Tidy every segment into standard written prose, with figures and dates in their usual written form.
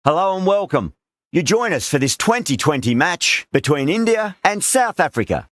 Hello and welcome. You join us for this 2020 match between India and South Africa.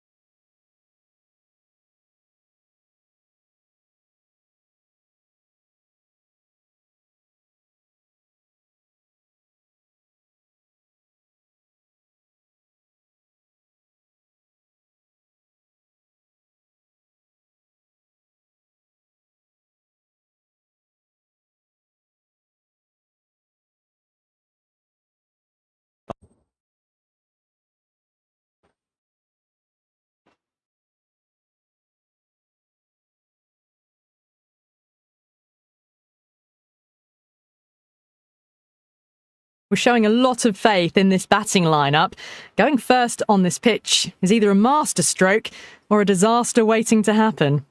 We're showing a lot of faith in this batting lineup. Going first on this pitch is either a masterstroke or a disaster waiting to happen.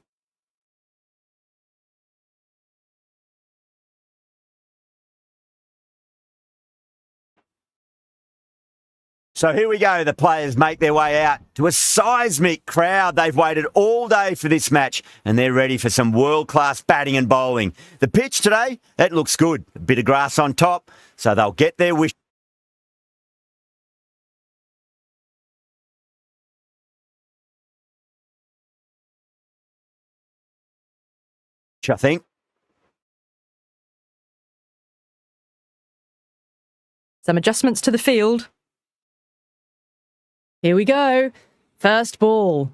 So here we go. The players make their way out to a seismic crowd. They've waited all day for this match and they're ready for some world-class batting and bowling. The pitch today, it looks good. A bit of grass on top, so they'll get their wish, I think. Some adjustments to the field. Here we go. First ball.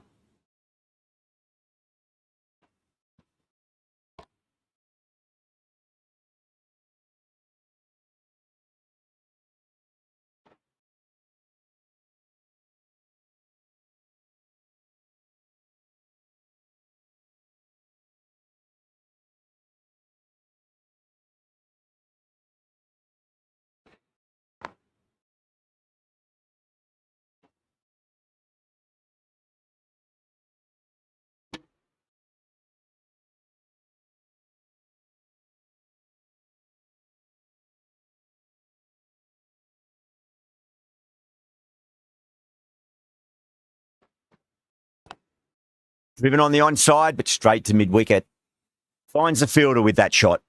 Driven on the onside, but straight to mid-wicket. Finds the fielder with that shot.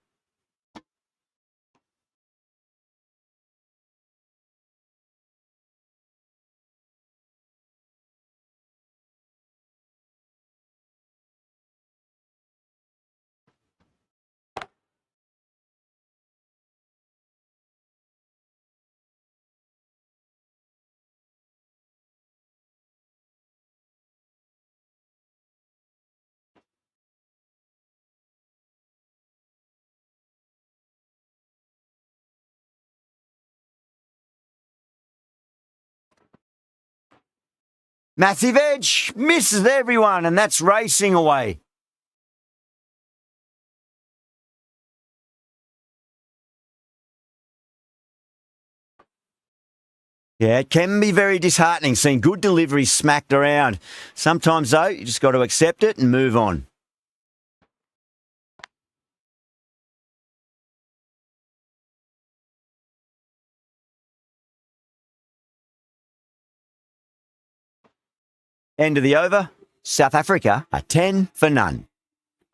Massive edge, misses everyone, and that's racing away. Yeah, it can be very disheartening seeing good deliveries smacked around. Sometimes, though, you just got to accept it and move on. End of the over. South Africa are 10 for none.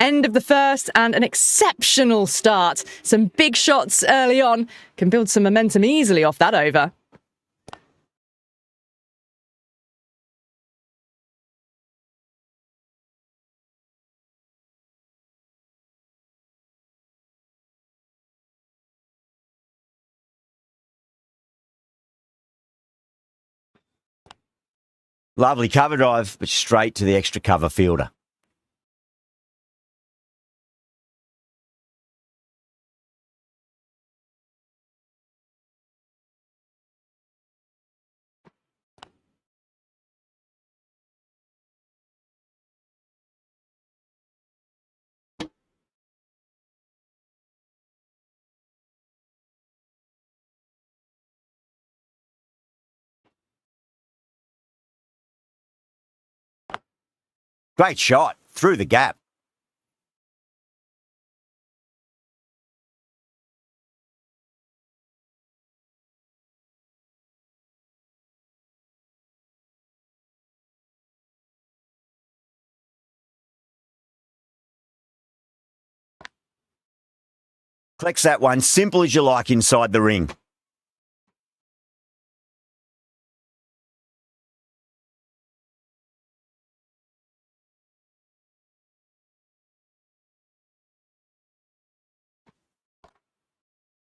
End of the first and an exceptional start. Some big shots early on. Can build some momentum easily off that over. Lovely cover drive, but straight to the extra cover fielder. Great shot, through the gap. Collects that one, simple as you like inside the ring.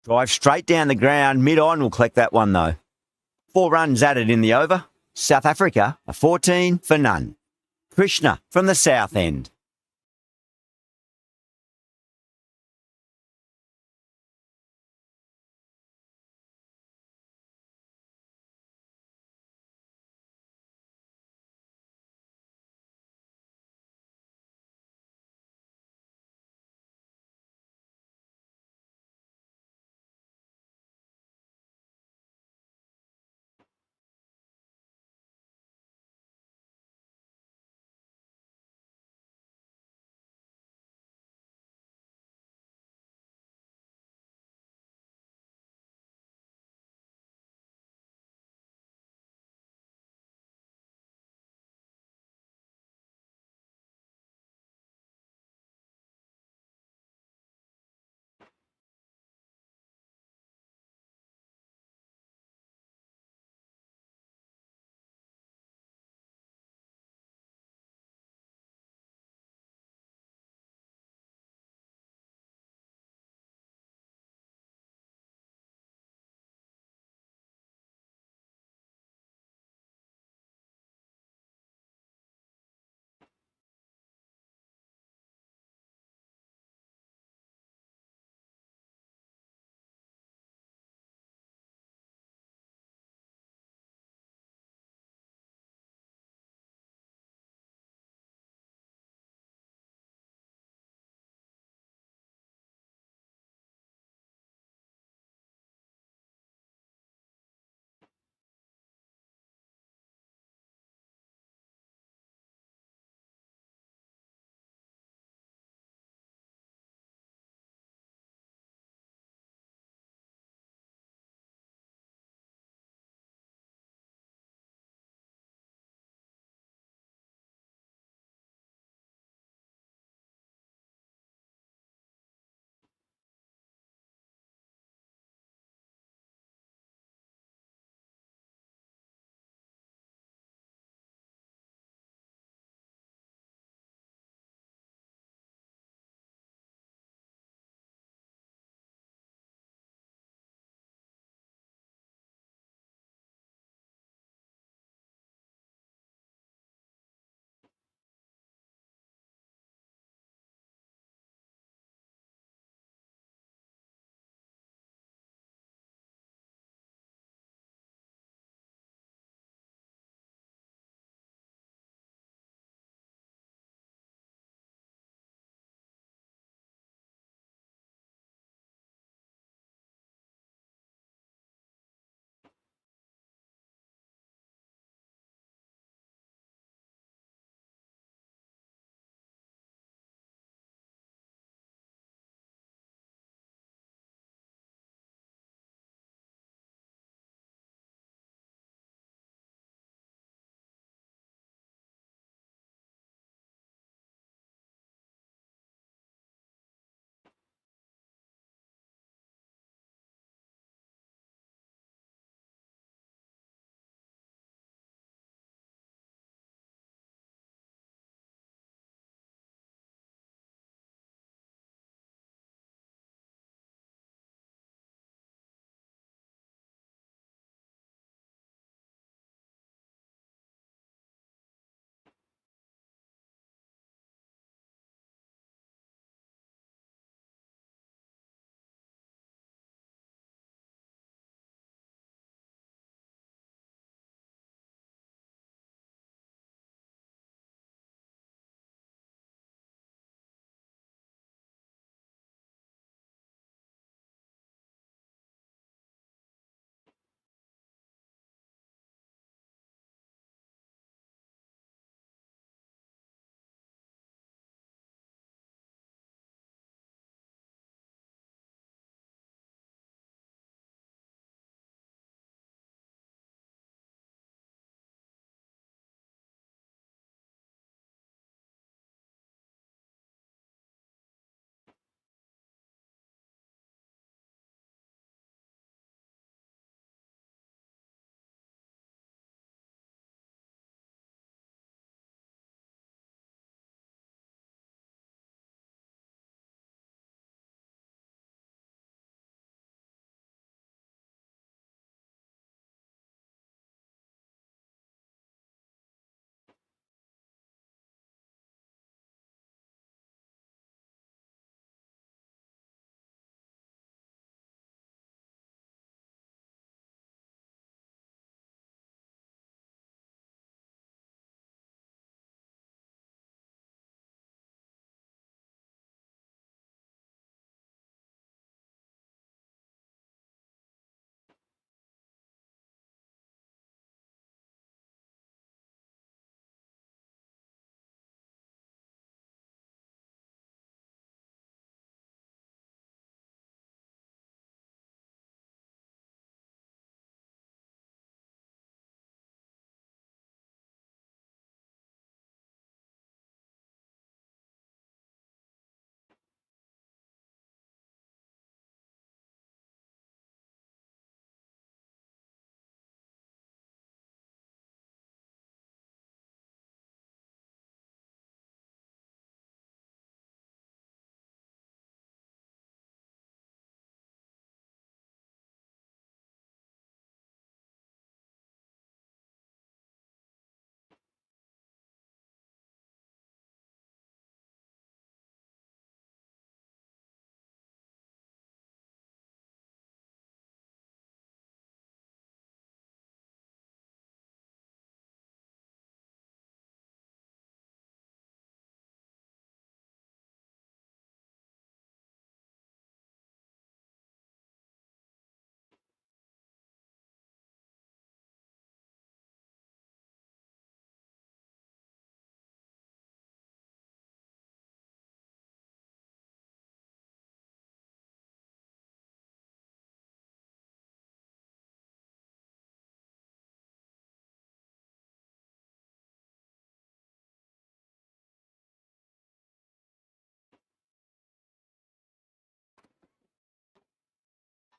Drive straight down the ground. Mid-on will collect that one, though. 4 runs added in the over. South Africa, a 14 for none. Krishna from the south end.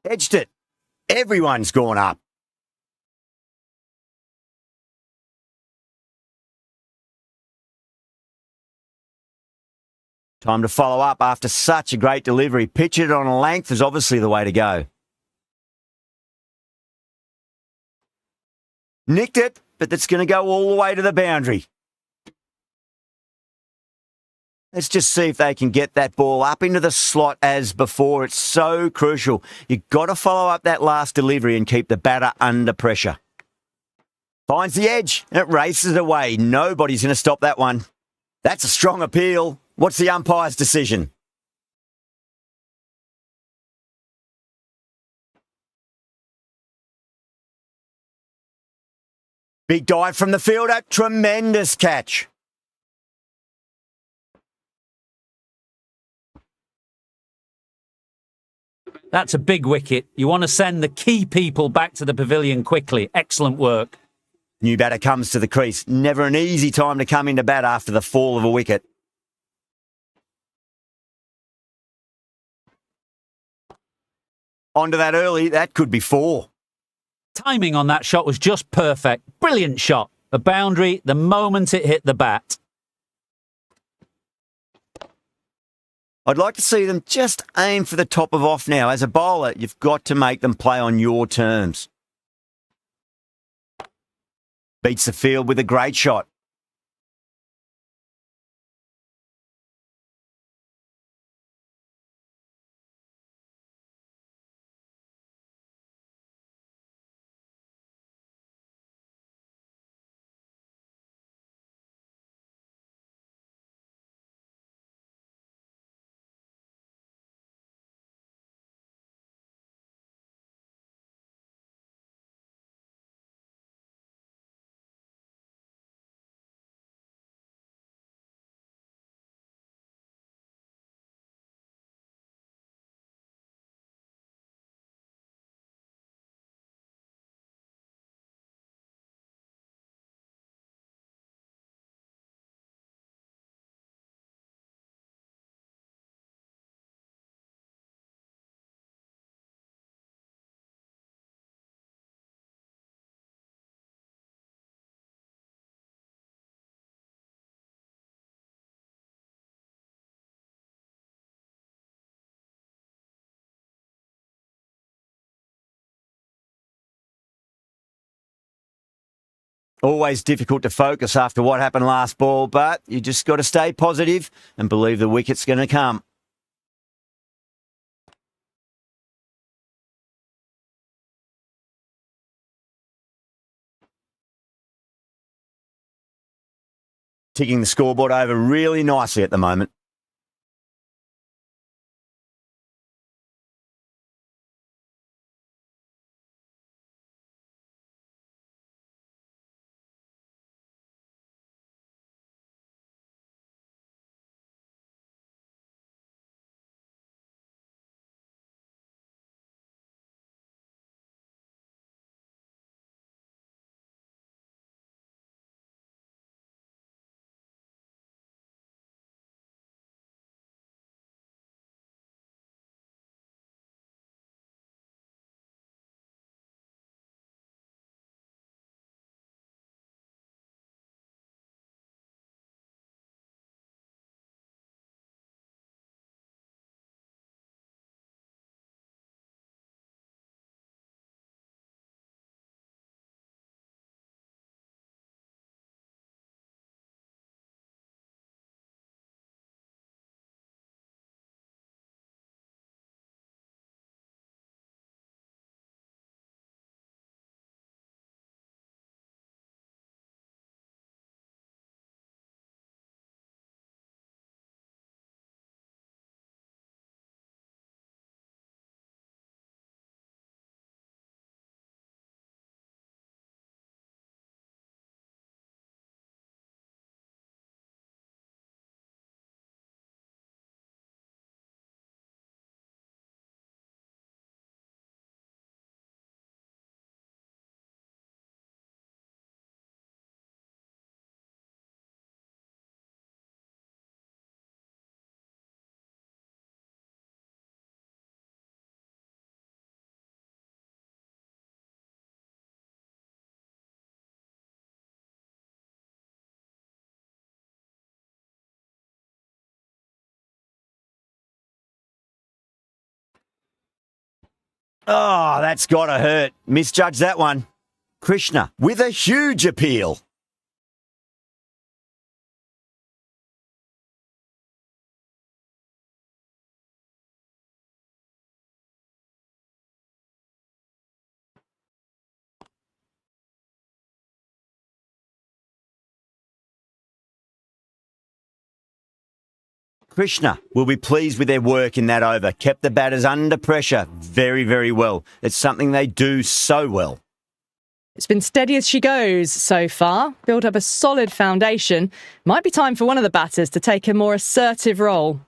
Edged it. Everyone's gone up. Time to follow up after such a great delivery. Pitch it on a length is obviously the way to go. Nicked it, but that's going to go all the way to the boundary. Let's just see if they can get that ball up into the slot as before. It's so crucial. You've got to follow up that last delivery and keep the batter under pressure. Finds the edge. It races away. Nobody's going to stop that one. That's a strong appeal. What's the umpire's decision? Big dive from the fielder. Tremendous catch. That's a big wicket. You want to send the key people back to the pavilion quickly. Excellent work. New batter comes to the crease. Never an easy time to come into bat after the fall of a wicket. Onto that early. That could be 4. Timing on that shot was just perfect. Brilliant shot. A boundary the moment it hit the bat. I'd like to see them just aim for the top of off now. As a bowler, you've got to make them play on your terms. Beats the field with a great shot. Always difficult to focus after what happened last ball, but you just got to stay positive and believe the wicket's going to come. Ticking the scoreboard over really nicely at the moment. Oh, that's got to hurt. Misjudged that one. Krishna with a huge appeal. Krishna will be pleased with their work in that over. Kept the batters under pressure very, very well. It's something they do so well. It's been steady as she goes so far, built up a solid foundation. Might be time for one of the batters to take a more assertive role.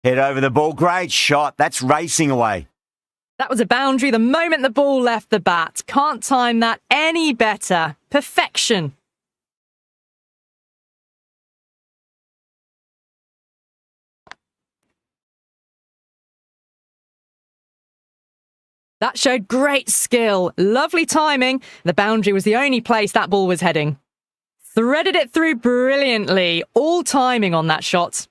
Head over the ball. Great shot. That's racing away. That was a boundary the moment the ball left the bat. Can't time that any better. Perfection. That showed great skill. Lovely timing. The boundary was the only place that ball was heading. Threaded it through brilliantly. All timing on that shot.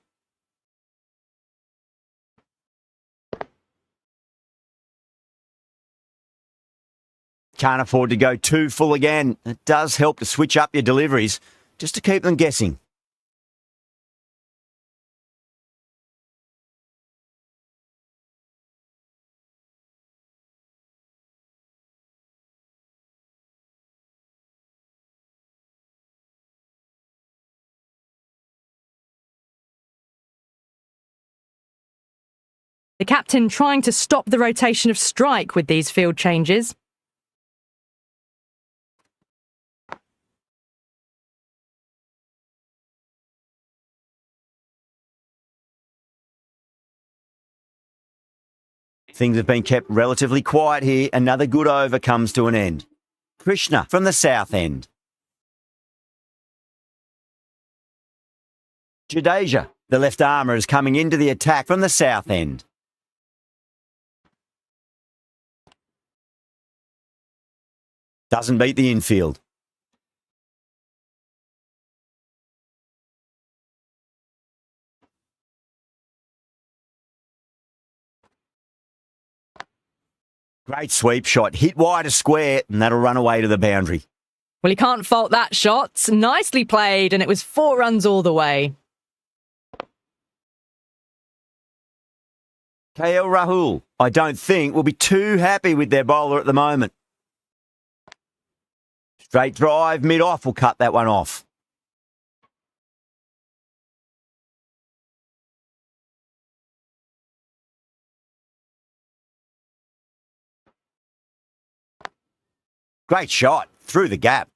Can't afford to go too full again. It does help to switch up your deliveries just to keep them guessing. The captain trying to stop the rotation of strike with these field changes. Things have been kept relatively quiet here. Another good over comes to an end. Krishna from the south end. Jadeja, the left armour, is coming into the attack from the south end. Doesn't beat the infield. Great sweep shot. Hit wide of square, and that'll run away to the boundary. Well, you can't fault that shot. Nicely played, and it was 4 runs all the way. KL Rahul, I don't think, will be too happy with their bowler at the moment. Straight drive, mid-off will cut that one off. Great shot, through the gap.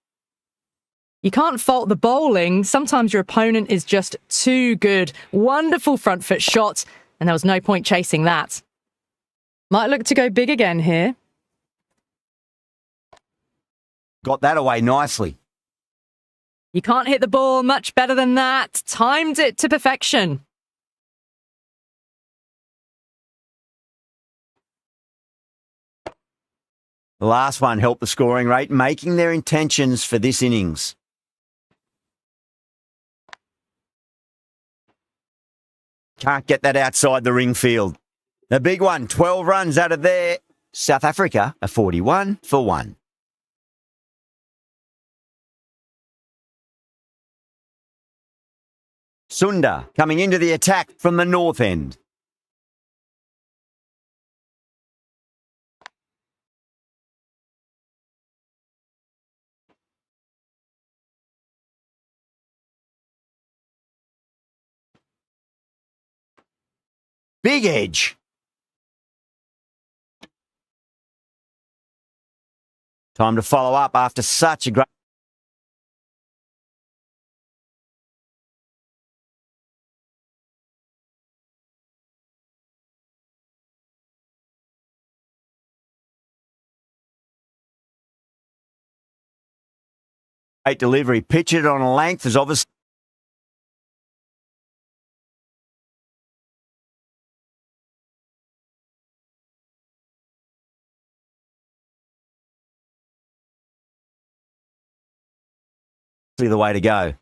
You can't fault the bowling. Sometimes your opponent is just too good. Wonderful front foot shot, and there was no point chasing that. Might look to go big again here. Got that away nicely. You can't hit the ball much better than that. Timed it to perfection. The last one helped the scoring rate, making their intentions for this innings. Can't get that outside the ring field. The big one, 12 runs out of there. South Africa are 41 for 1. Sundar coming into the attack from the north end. Big edge. Time to follow up after such a great delivery. Pitch it on a length is obviously the way to go.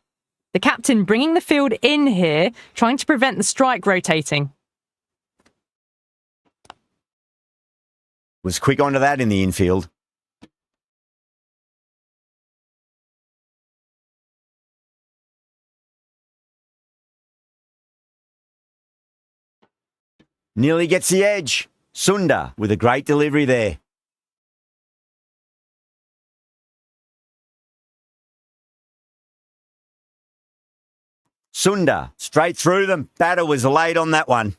The captain bringing the field in here, trying to prevent the strike rotating. Was quick onto that in the infield. Nearly gets the edge. Sunda with a great delivery there. Sunda straight through them. Batter was late on that one.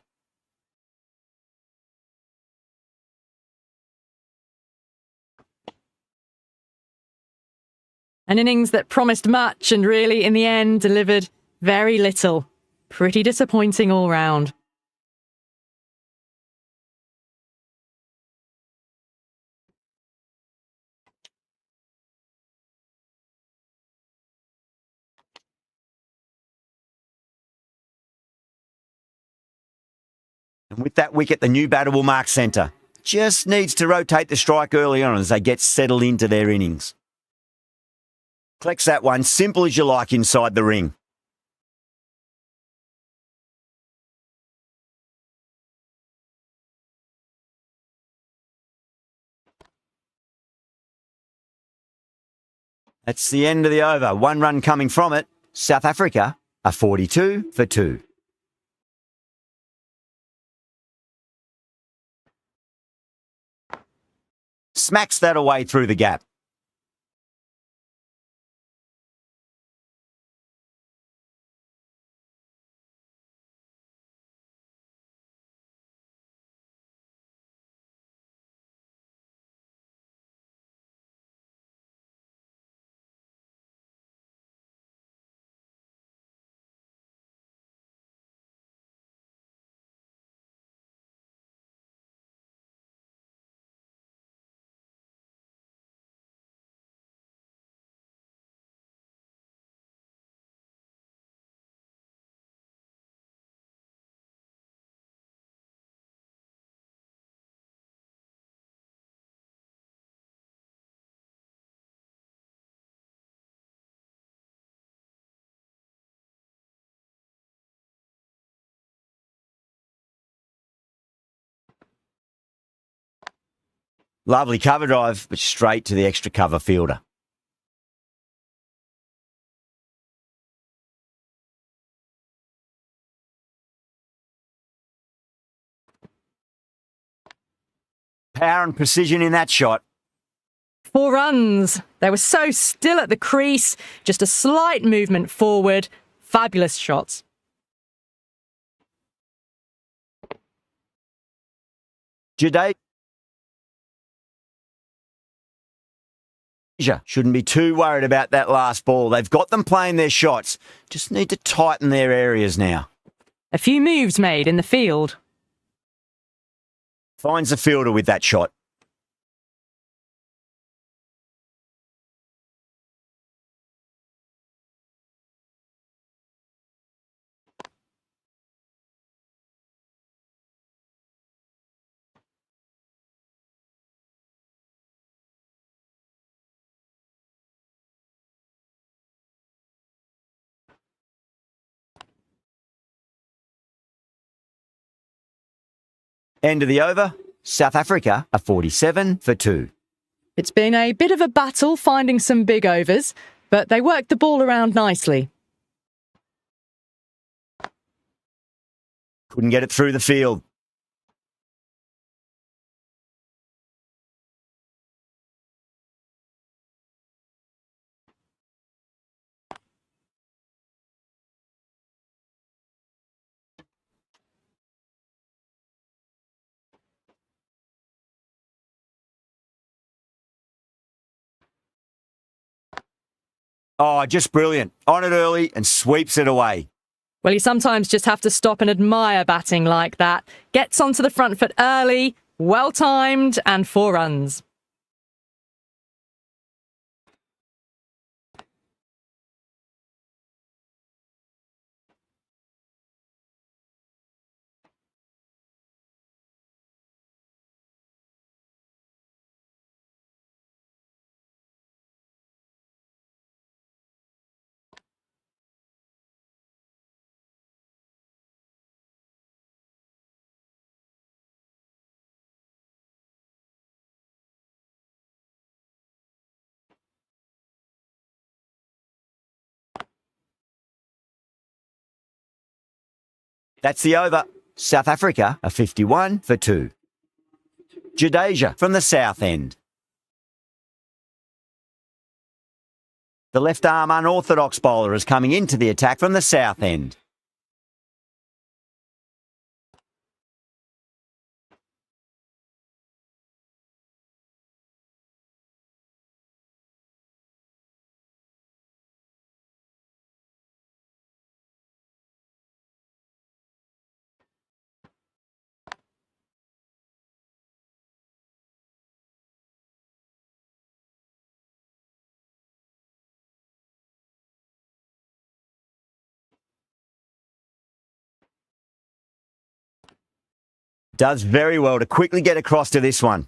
An innings that promised much and really, in the end, delivered very little. Pretty disappointing all round. And with that wicket, the new batter will mark centre. Just needs to rotate the strike early on as they get settled into their innings. Collects that one, simple as you like inside the ring. That's the end of the over. 1 run coming from it. South Africa are 42 for 2. Smacks that away through the gap. Lovely cover drive, but straight to the extra cover fielder. Power and precision in that shot. 4 runs. They were so still at the crease. Just a slight movement forward. Fabulous shots. Jadeja shouldn't be too worried about that last ball. They've got them playing their shots. Just need to tighten their areas now. A few moves made in the field. Finds the fielder with that shot. End of the over. South Africa are 47 for 2. It's been a bit of a battle finding some big overs, but they worked the ball around nicely. Couldn't get it through the field. Oh, just brilliant. On it early and sweeps it away. Well, you sometimes just have to stop and admire batting like that. Gets onto the front foot early, well timed, and 4 runs. That's the over. South Africa are 51 for 2. Jadeja from the south end. The left arm unorthodox bowler is coming into the attack from the south end. Does very well to quickly get across to this one.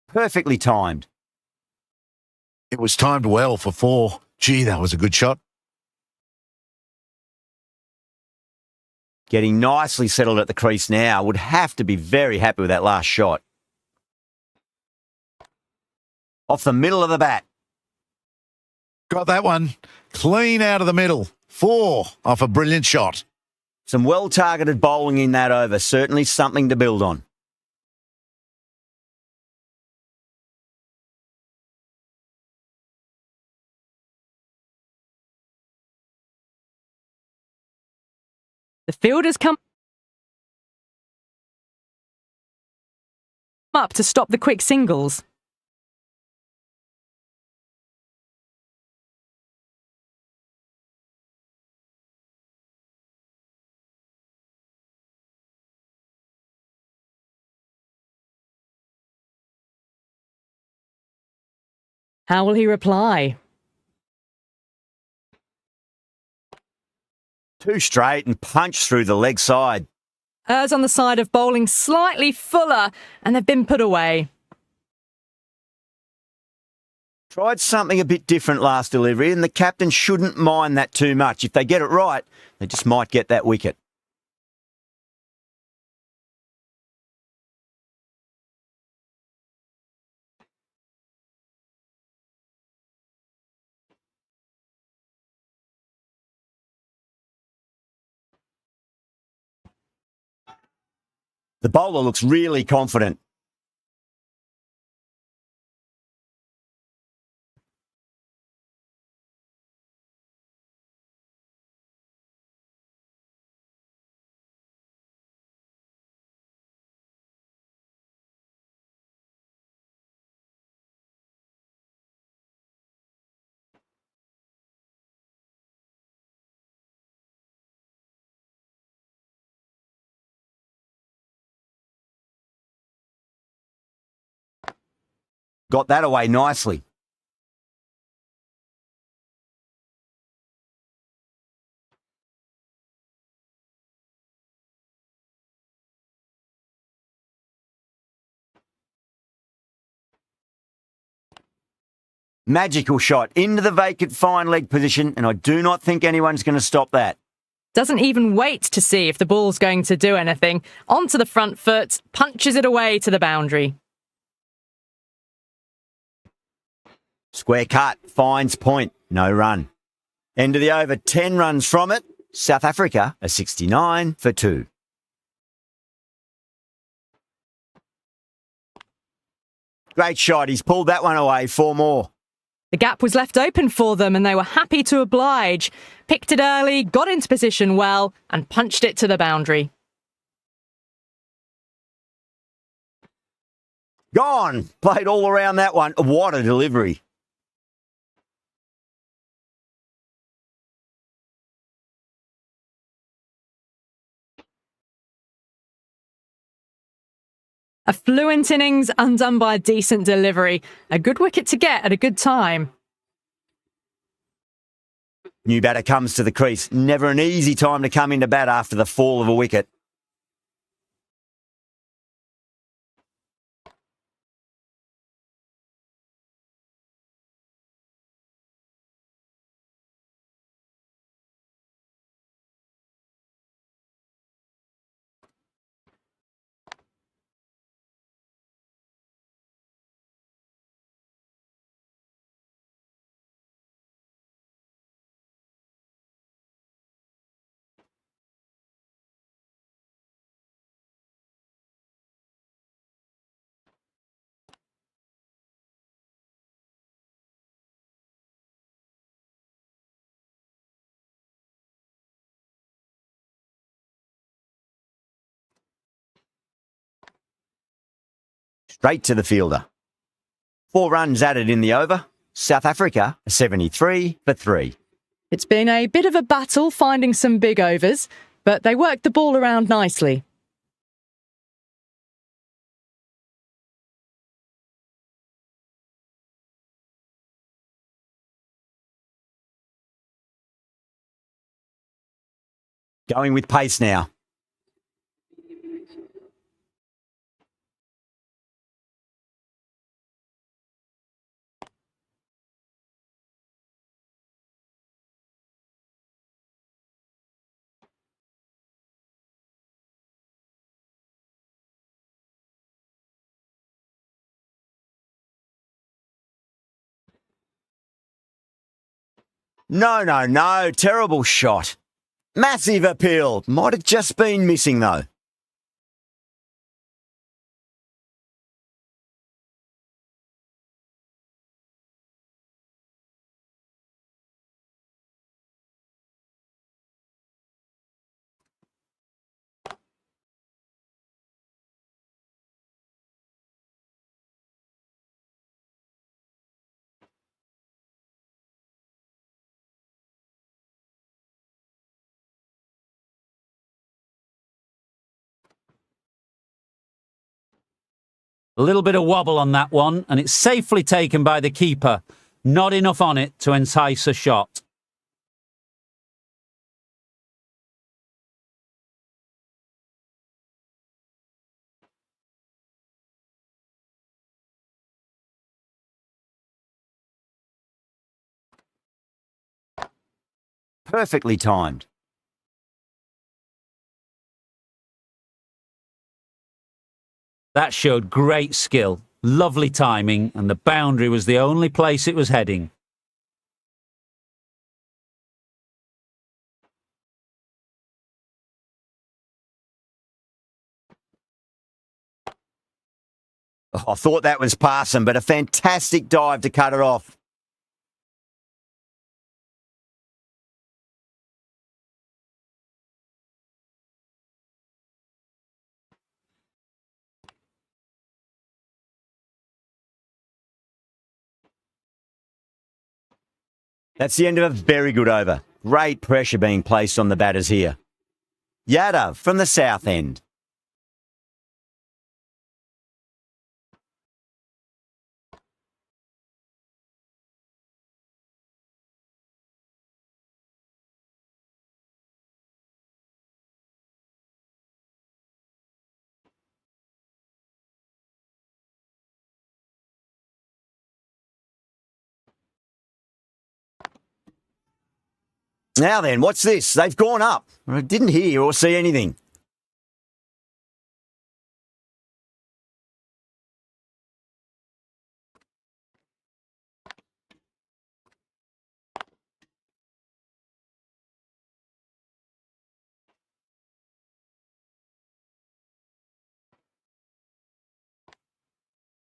Perfectly timed. It was timed well for 4. Gee, that was a good shot. Getting nicely settled at the crease now. Would have to be very happy with that last shot. Off the middle of the bat. Got that one. Clean out of the middle. 4 off a brilliant shot. Some well-targeted bowling in that over. Certainly something to build on. The fielders come up to stop the quick singles. How will he reply? 2 straight and punch through the leg side. Errs on the side of bowling slightly fuller, and they've been put away. Tried something a bit different last delivery, and the captain shouldn't mind that too much. If they get it right, they just might get that wicket. The bowler looks really confident. Got that away nicely. Magical shot into the vacant fine leg position, and I do not think anyone's going to stop that. Doesn't even wait to see if the ball's going to do anything. Onto the front foot, punches it away to the boundary. Square cut, finds point, no run. End of the over, 10 runs from it. South Africa are 69 for 2. Great shot. He's pulled that one away. 4 more. The gap was left open for them and they were happy to oblige. Picked it early, got into position well, and punched it to the boundary. Gone. Played all around that one. What a delivery. A fluent innings undone by a decent delivery. A good wicket to get at a good time. New batter comes to the crease. Never an easy time to come into bat after the fall of a wicket. Straight to the fielder. 4 runs added in the over. South Africa, 73 for 3. It's been a bit of a battle finding some big overs, but they worked the ball around nicely. Going with pace now. No. Terrible shot. Massive appeal. Might have just been missing, though. A little bit of wobble on that one, and it's safely taken by the keeper. Not enough on it to entice a shot. Perfectly timed. That showed great skill, lovely timing, and the boundary was the only place it was heading. Oh, I thought that was passing, but a fantastic dive to cut it off. That's the end of a very good over. Great pressure being placed on the batters here. Yadav from the south end. Now then, what's this? They've gone up. I didn't hear or see anything.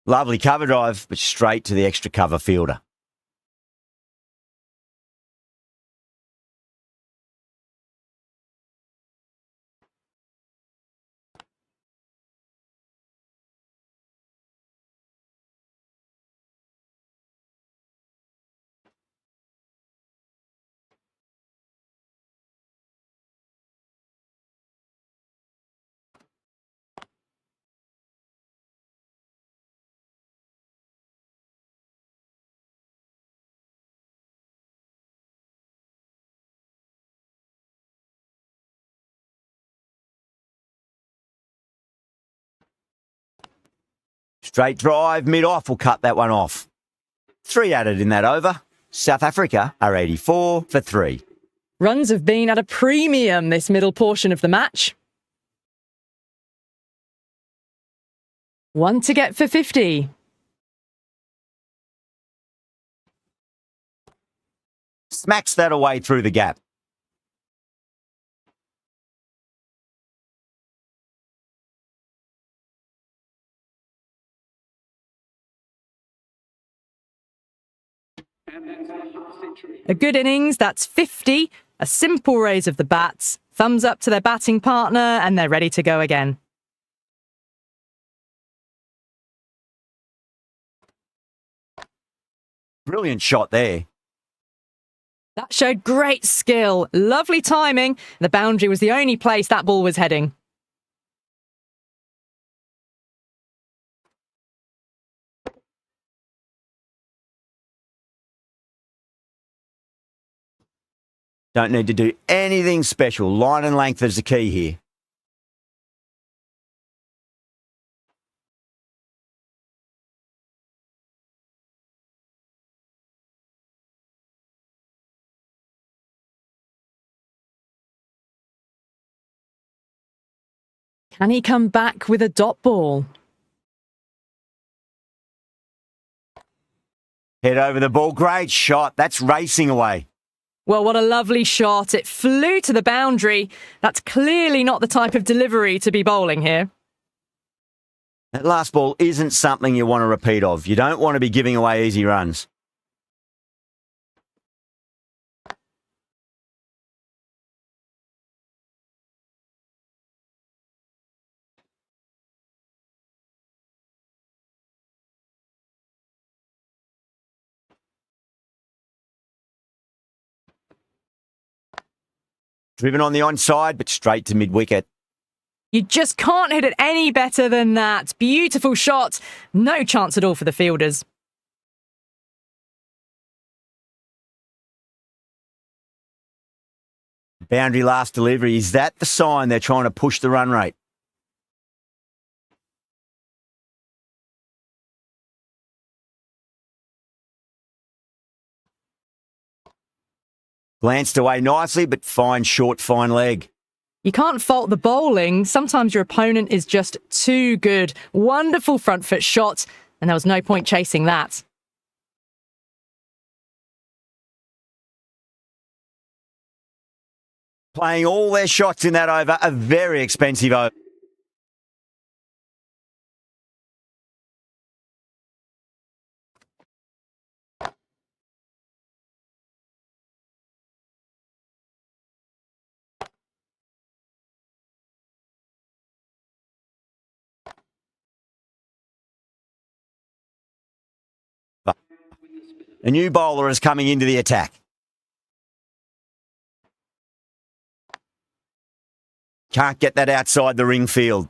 Lovely cover drive, but straight to the extra cover fielder. Straight drive, mid-off will cut that one off. 3 added in that over. South Africa are 84 for 3. Runs have been at a premium this middle portion of the match. 1 to get for 50. Smacks that away through the gap. A good innings, that's 50. A simple raise of the bats. Thumbs up to their batting partner, and they're ready to go again. Brilliant shot there. That showed great skill. Lovely timing. The boundary was the only place that ball was heading. Don't need to do anything special. Line and length is the key here. Can he come back with a dot ball? Head over the ball. Great shot. That's racing away. Well, what a lovely shot. It flew to the boundary. That's clearly not the type of delivery to be bowling here. That last ball isn't something you want to repeat of. You don't want to be giving away easy runs. Driven on the onside, but straight to mid-wicket. You just can't hit it any better than that. Beautiful shot. No chance at all for the fielders. Boundary last delivery. Is that the sign they're trying to push the run rate? Glanced away nicely, but fine short, fine leg. You can't fault the bowling. Sometimes your opponent is just too good. Wonderful front foot shot, and there was no point chasing that. Playing all their shots in that over, a very expensive over. A new bowler is coming into the attack. Can't get that outside the ring field.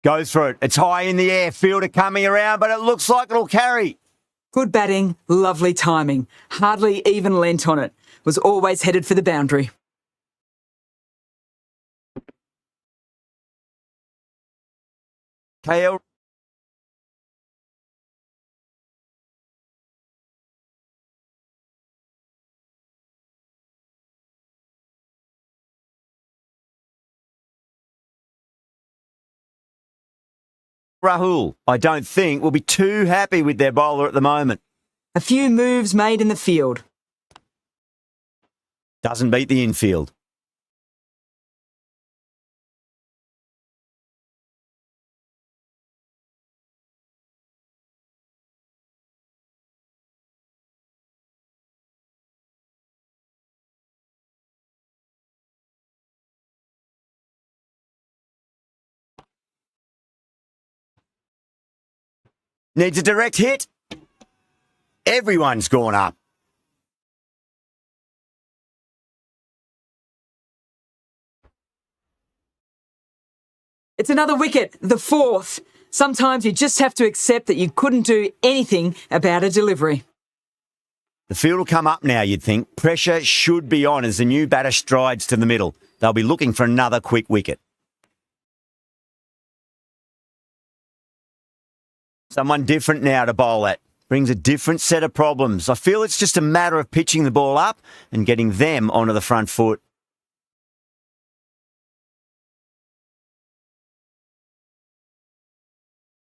Goes for it. It's high in the air. Fielder coming around, but it looks like it'll carry. Good batting, lovely timing. Hardly even leant on it. Was always headed for the boundary. KL Rahul, I don't think, will be too happy with their bowler at the moment. A few moves made in the field. Doesn't beat the infield. Needs a direct hit. Everyone's gone up. It's another wicket, the fourth. Sometimes you just have to accept that you couldn't do anything about a delivery. The field will come up now, you'd think. Pressure should be on as the new batter strides to the middle. They'll be looking for another quick wicket. Someone different now to bowl at. Brings a different set of problems. I feel it's just a matter of pitching the ball up and getting them onto the front foot.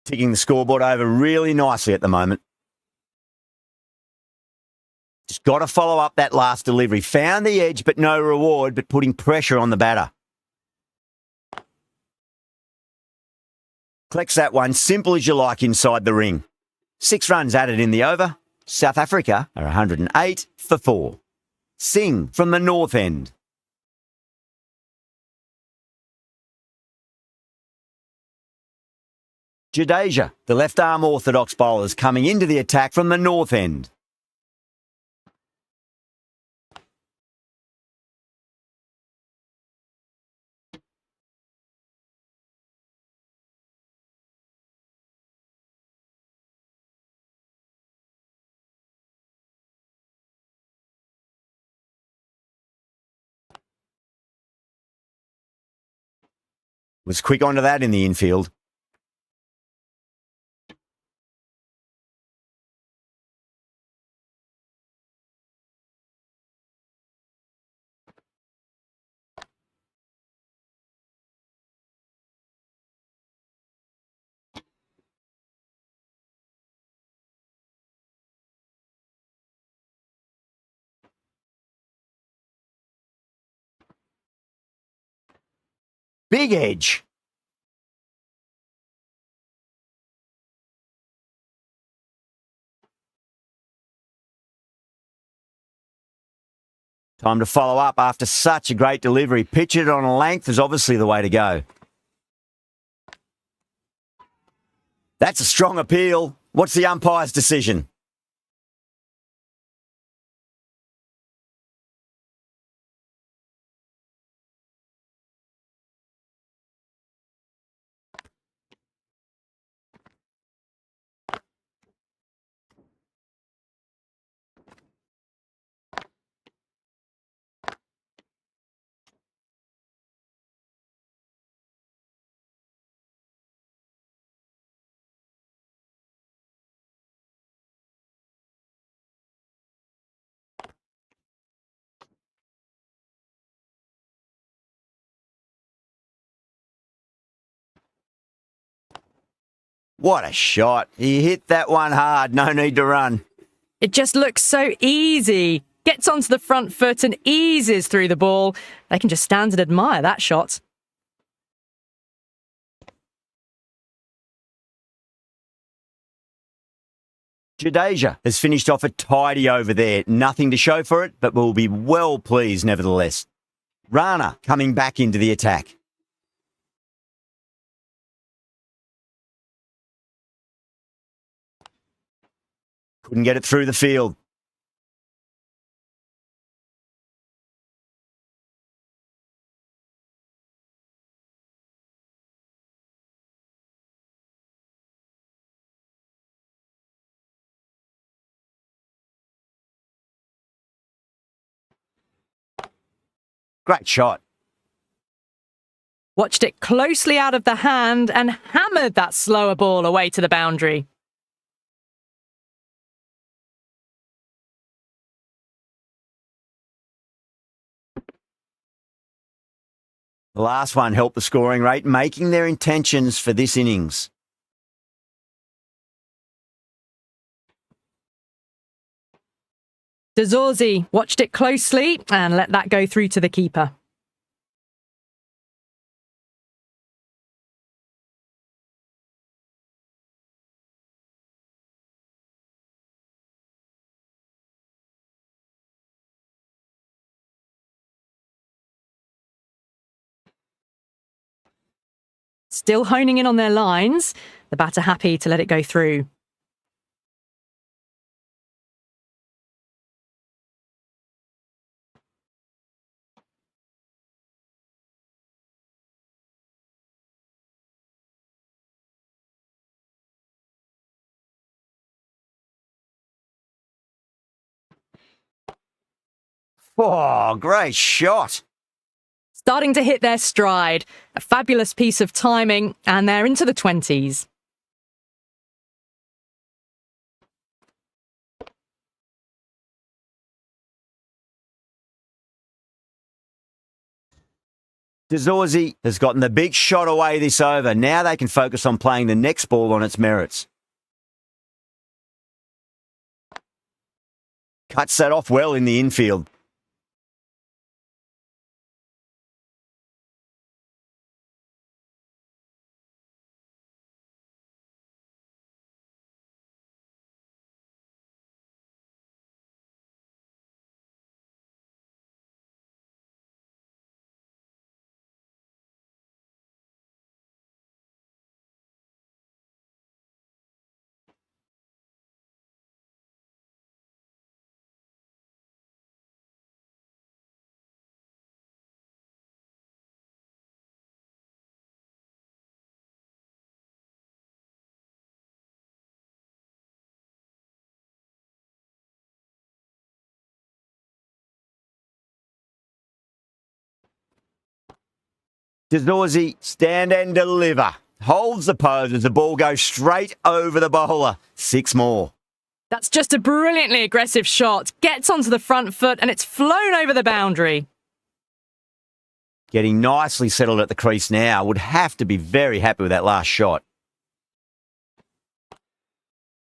Ticking the scoreboard over really nicely at the moment. Just got to follow up that last delivery. Found the edge, but no reward, but putting pressure on the batter. Collects that one, simple as you like inside the ring. 6 runs added in the over. South Africa are 108 for 4. Singh from the north end. Jadeja, the left-arm orthodox bowlers coming into the attack from the north end. Was quick onto that in the infield. Big edge. Time to follow up after such a great delivery. Pitch it on a length is obviously the way to go. That's a strong appeal. What's the umpire's decision? What a shot. He hit that one hard. No need to run. It just looks so easy. Gets onto the front foot and eases through the ball. They can just stand and admire that shot. Jadeja has finished off a tidy over there. Nothing to show for it, but will be well pleased nevertheless. Rana coming back into the attack. Couldn't get it through the field. Great shot. Watched it closely out of the hand and hammered that slower ball away to the boundary. The last one helped the scoring rate, making their intentions for this innings. Dezorzi watched it closely and let that go through to the keeper. Still honing in on their lines, the batter happy to let it go through. Oh, great shot. Starting to hit their stride. A fabulous piece of timing, and they're into the 20s. Dezorzi has gotten the big shot away this over. Now they can focus on playing the next ball on its merits. Cuts that off well in the infield. Dezorzi, stand and deliver. Holds the pose as the ball goes straight over the bowler. 6 more. That's just a brilliantly aggressive shot. Gets onto the front foot and it's flown over the boundary. Getting nicely settled at the crease now. Would have to be very happy with that last shot.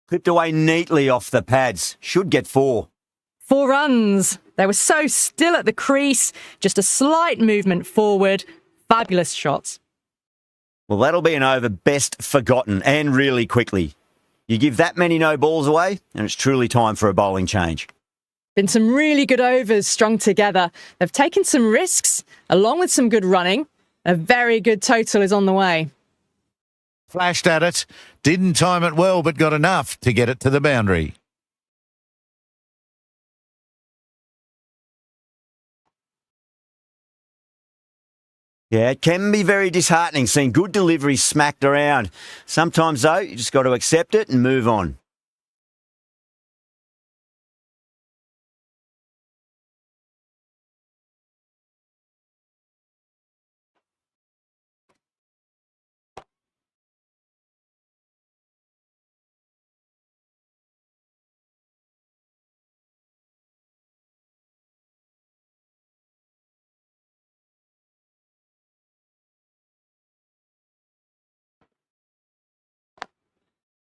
Clipped away neatly off the pads. Should get 4. 4 runs. They were so still at the crease. Just a slight movement forward. Fabulous shots. Well, that'll be an over best forgotten, and really quickly. You give that many no balls away, and it's truly time for a bowling change. Been some really good overs strung together. They've taken some risks, along with some good running. A very good total is on the way. Flashed at it. Didn't time it well, but got enough to get it to the boundary. Yeah, it can be very disheartening seeing good deliveries smacked around. Sometimes, though, you just got to accept it and move on.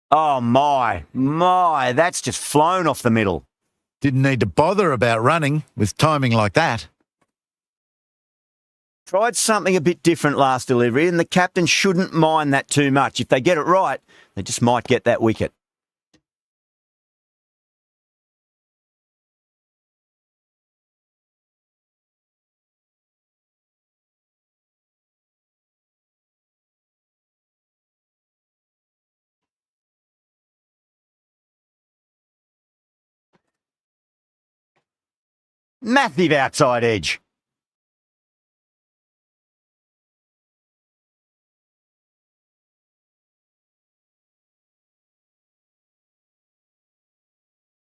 Oh, my, that's just flown off the middle. Didn't need to bother about running with timing like that. Tried something a bit different last delivery, and the captain shouldn't mind that too much. If they get it right, they just might get that wicket. Massive outside edge.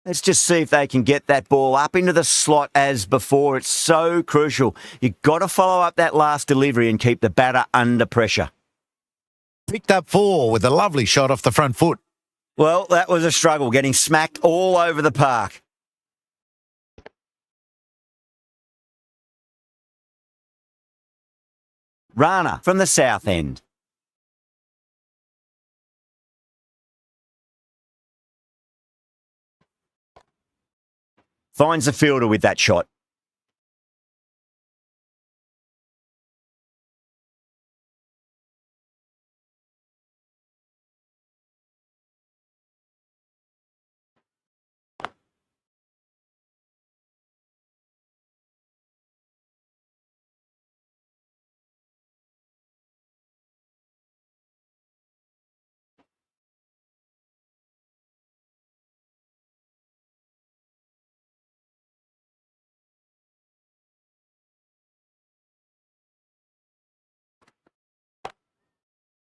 Let's just see if they can get that ball up into the slot as before. It's so crucial. You've got to follow up that last delivery and keep the batter under pressure. Picked up 4 with a lovely shot off the front foot. Well, that was a struggle, getting smacked all over the park. Rana from the south end. Finds the fielder with that shot.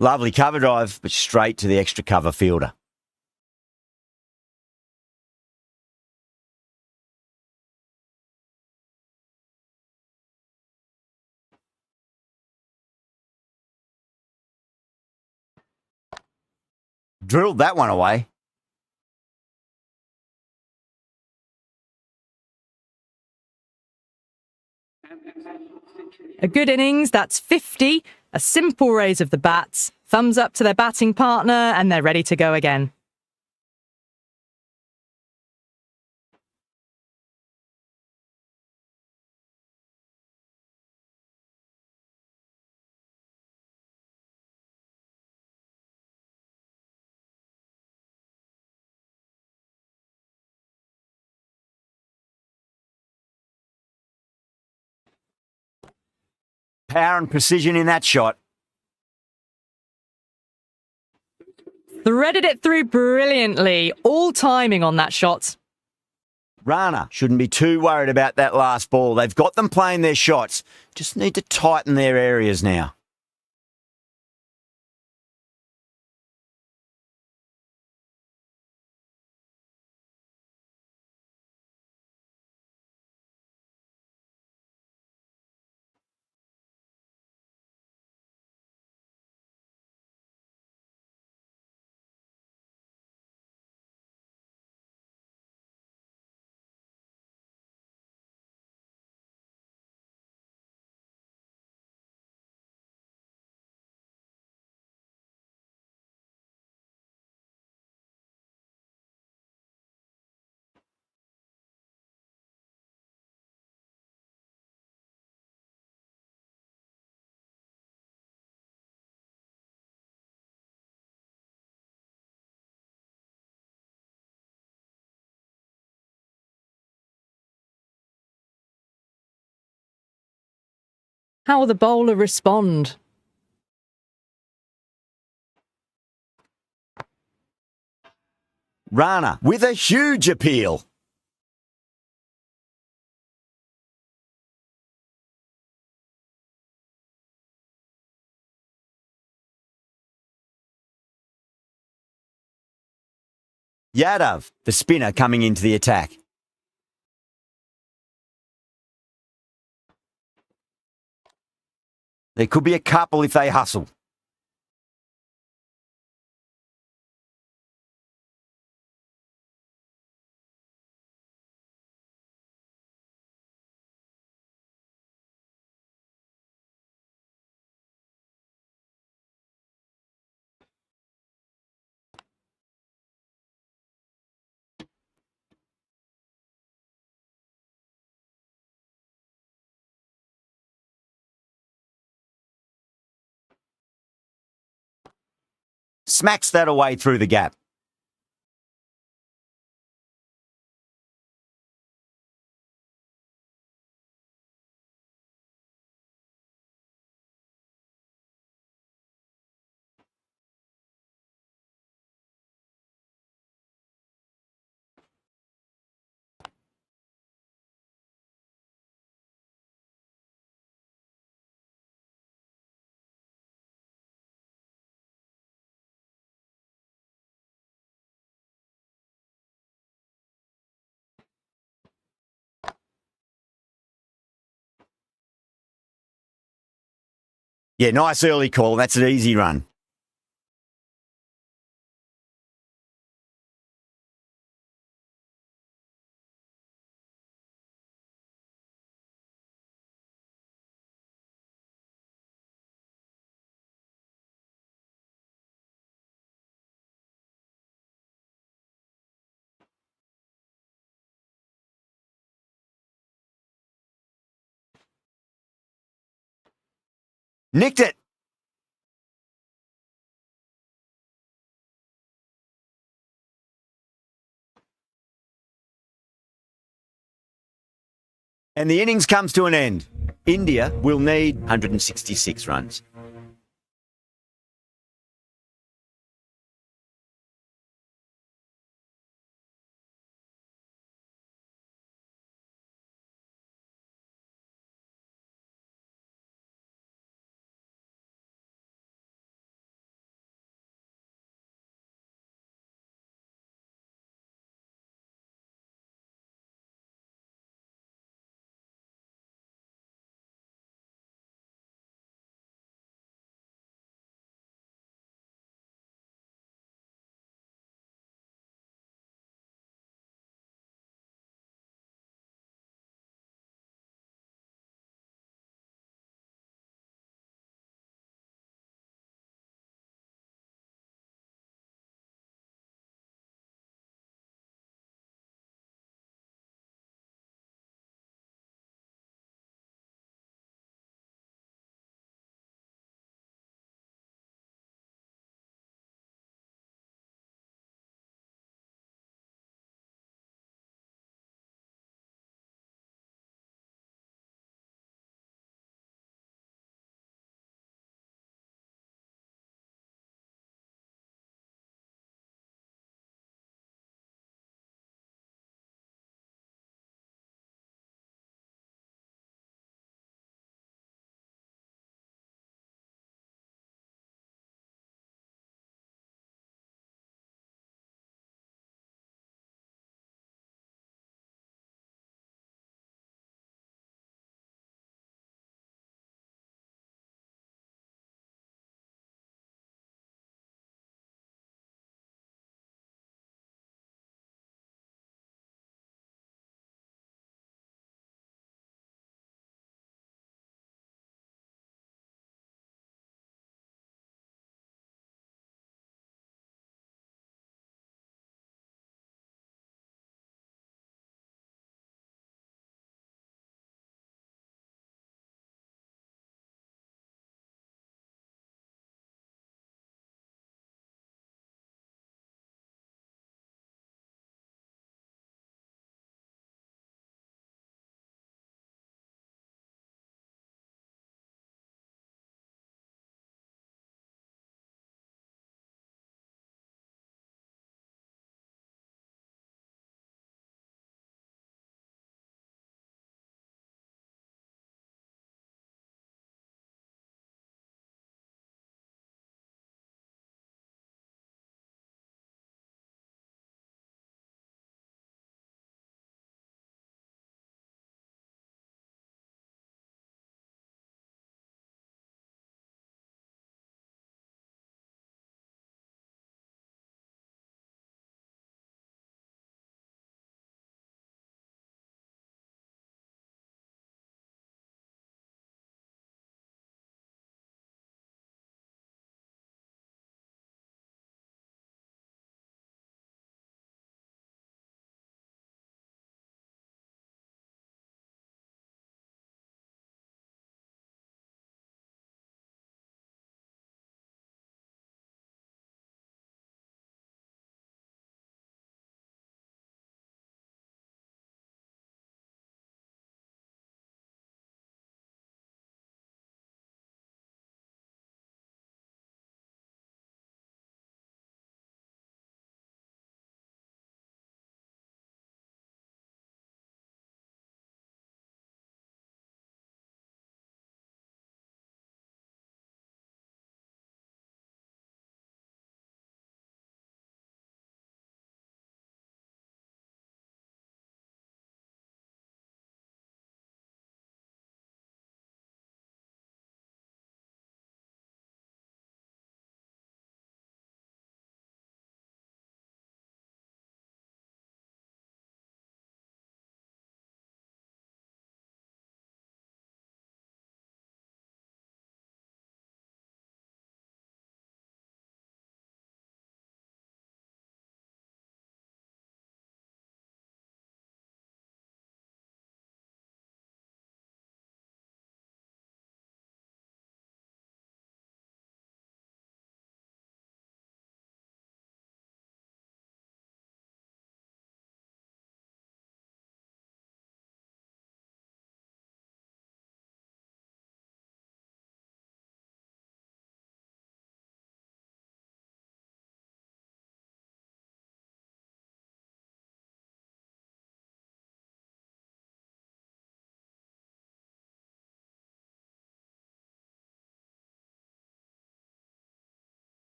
Lovely cover drive, but straight to the extra cover fielder. Drilled that one away. A good innings, that's 50. A simple raise of the bats. Thumbs up to their batting partner, and they're ready to go again. Power and precision in that shot. Threaded it through brilliantly. All timing on that shot. Rana shouldn't be too worried about that last ball. They've got them playing their shots. Just need to tighten their areas now. How will the bowler respond? Rana with a huge appeal. Yadav, the spinner, coming into the attack. There could be a couple if they hustle. Smacks that away through the gap. Yeah, nice early call. That's an easy run. Nicked it. And the innings comes to an end. India will need 166 runs.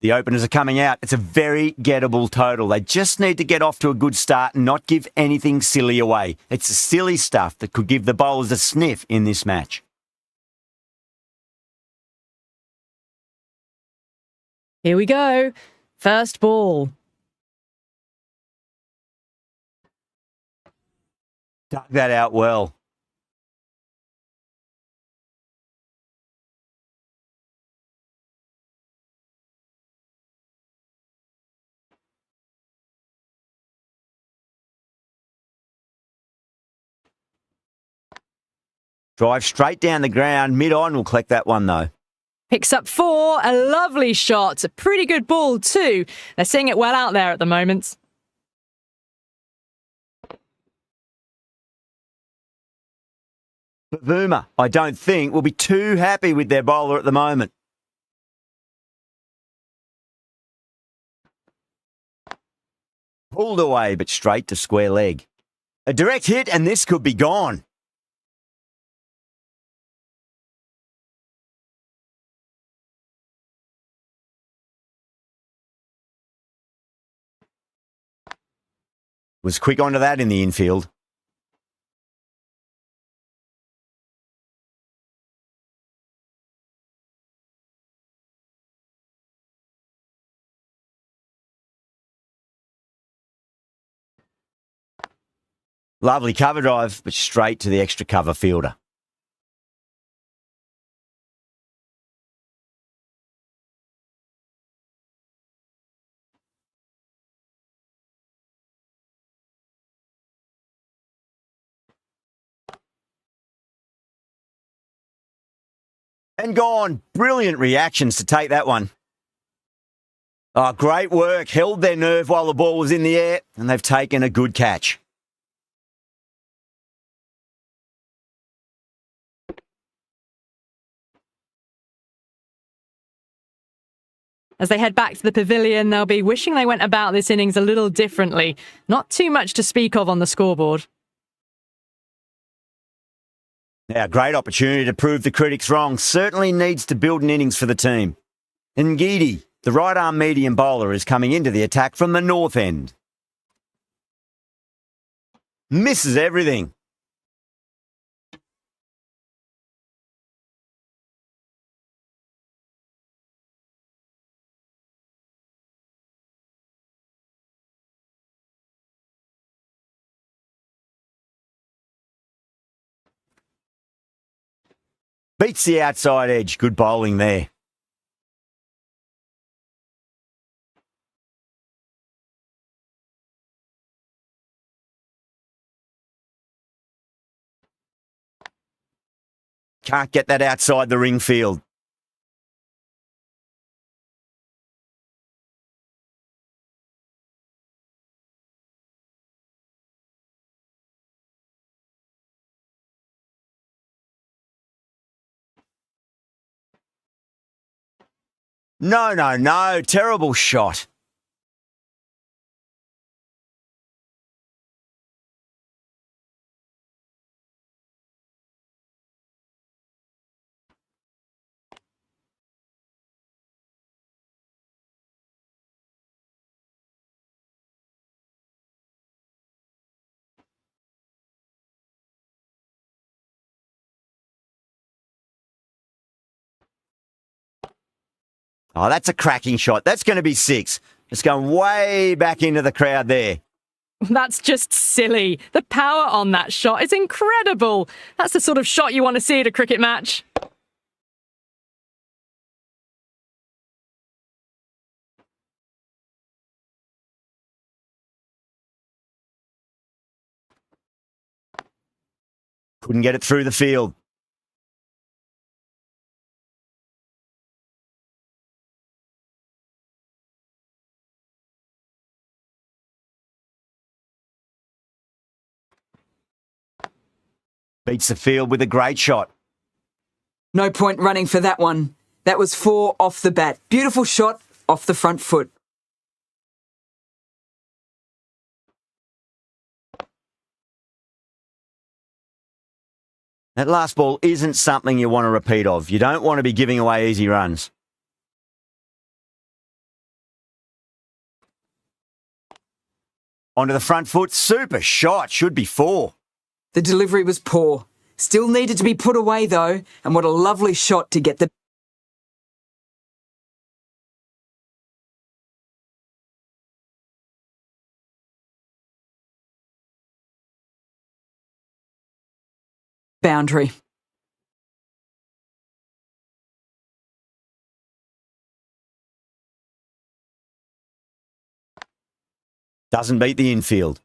The openers are coming out. It's a very gettable total. They just need to get off to a good start and not give anything silly away. It's the silly stuff that could give the bowlers a sniff in this match. Here we go. First ball. Dug that out well. Drive straight down the ground. Mid-on will collect that one, though. Picks up 4. A lovely shot. A pretty good ball, too. They're seeing it well out there at the moment. But Boomer, I don't think, will be too happy with their bowler at the moment. Pulled away, but straight to square leg. A direct hit, and this could be gone. Was quick onto that in the infield. Lovely cover drive, but straight to the extra cover fielder. And gone. Brilliant reactions to take that one. Oh, great work. Held their nerve while the ball was in the air, and they've taken a good catch. As they head back to the pavilion, they'll be wishing they went about this innings a little differently. Not too much to speak of on the scoreboard. Now, great opportunity to prove the critics wrong. Certainly needs to build an innings for the team. Ngidi, the right-arm medium bowler, is coming into the attack from the north end. Misses everything. Beats the outside edge. Good bowling there. Can't get that outside the ring field. No. Terrible shot. Oh, that's a cracking shot. That's going to be 6. It's going way back into the crowd there. That's just silly. The power on that shot is incredible. That's the sort of shot you want to see at a cricket match. Couldn't get it through the field. Beats the field with a great shot. No point running for that one. That was 4 off the bat. Beautiful shot off the front foot. That last ball isn't something you want to repeat of. You don't want to be giving away easy runs. Onto the front foot. Super shot. Should be 4. The delivery was poor. Still needed to be put away though, and what a lovely shot to get the boundary. Doesn't beat the infield.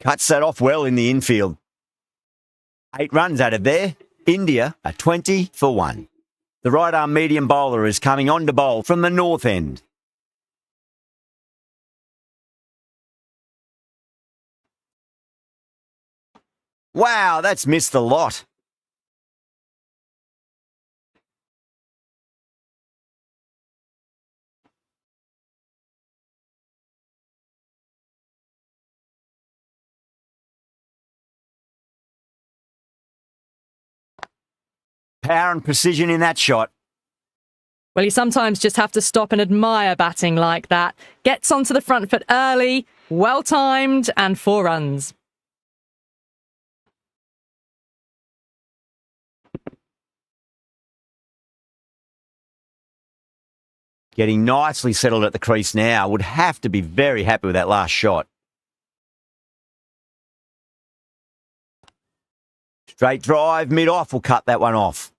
Cuts that off well in the infield. 8 runs out of there. India are 20 for 1. The right arm medium bowler is coming on to bowl from the north end. Wow, that's missed the lot. Power and precision in that shot. Well, you sometimes just have to stop and admire batting like that. Gets onto the front foot early, well timed, and 4 runs. Getting nicely settled at the crease now. Would have to be very happy with that last shot. Straight drive, mid-off will cut that one off.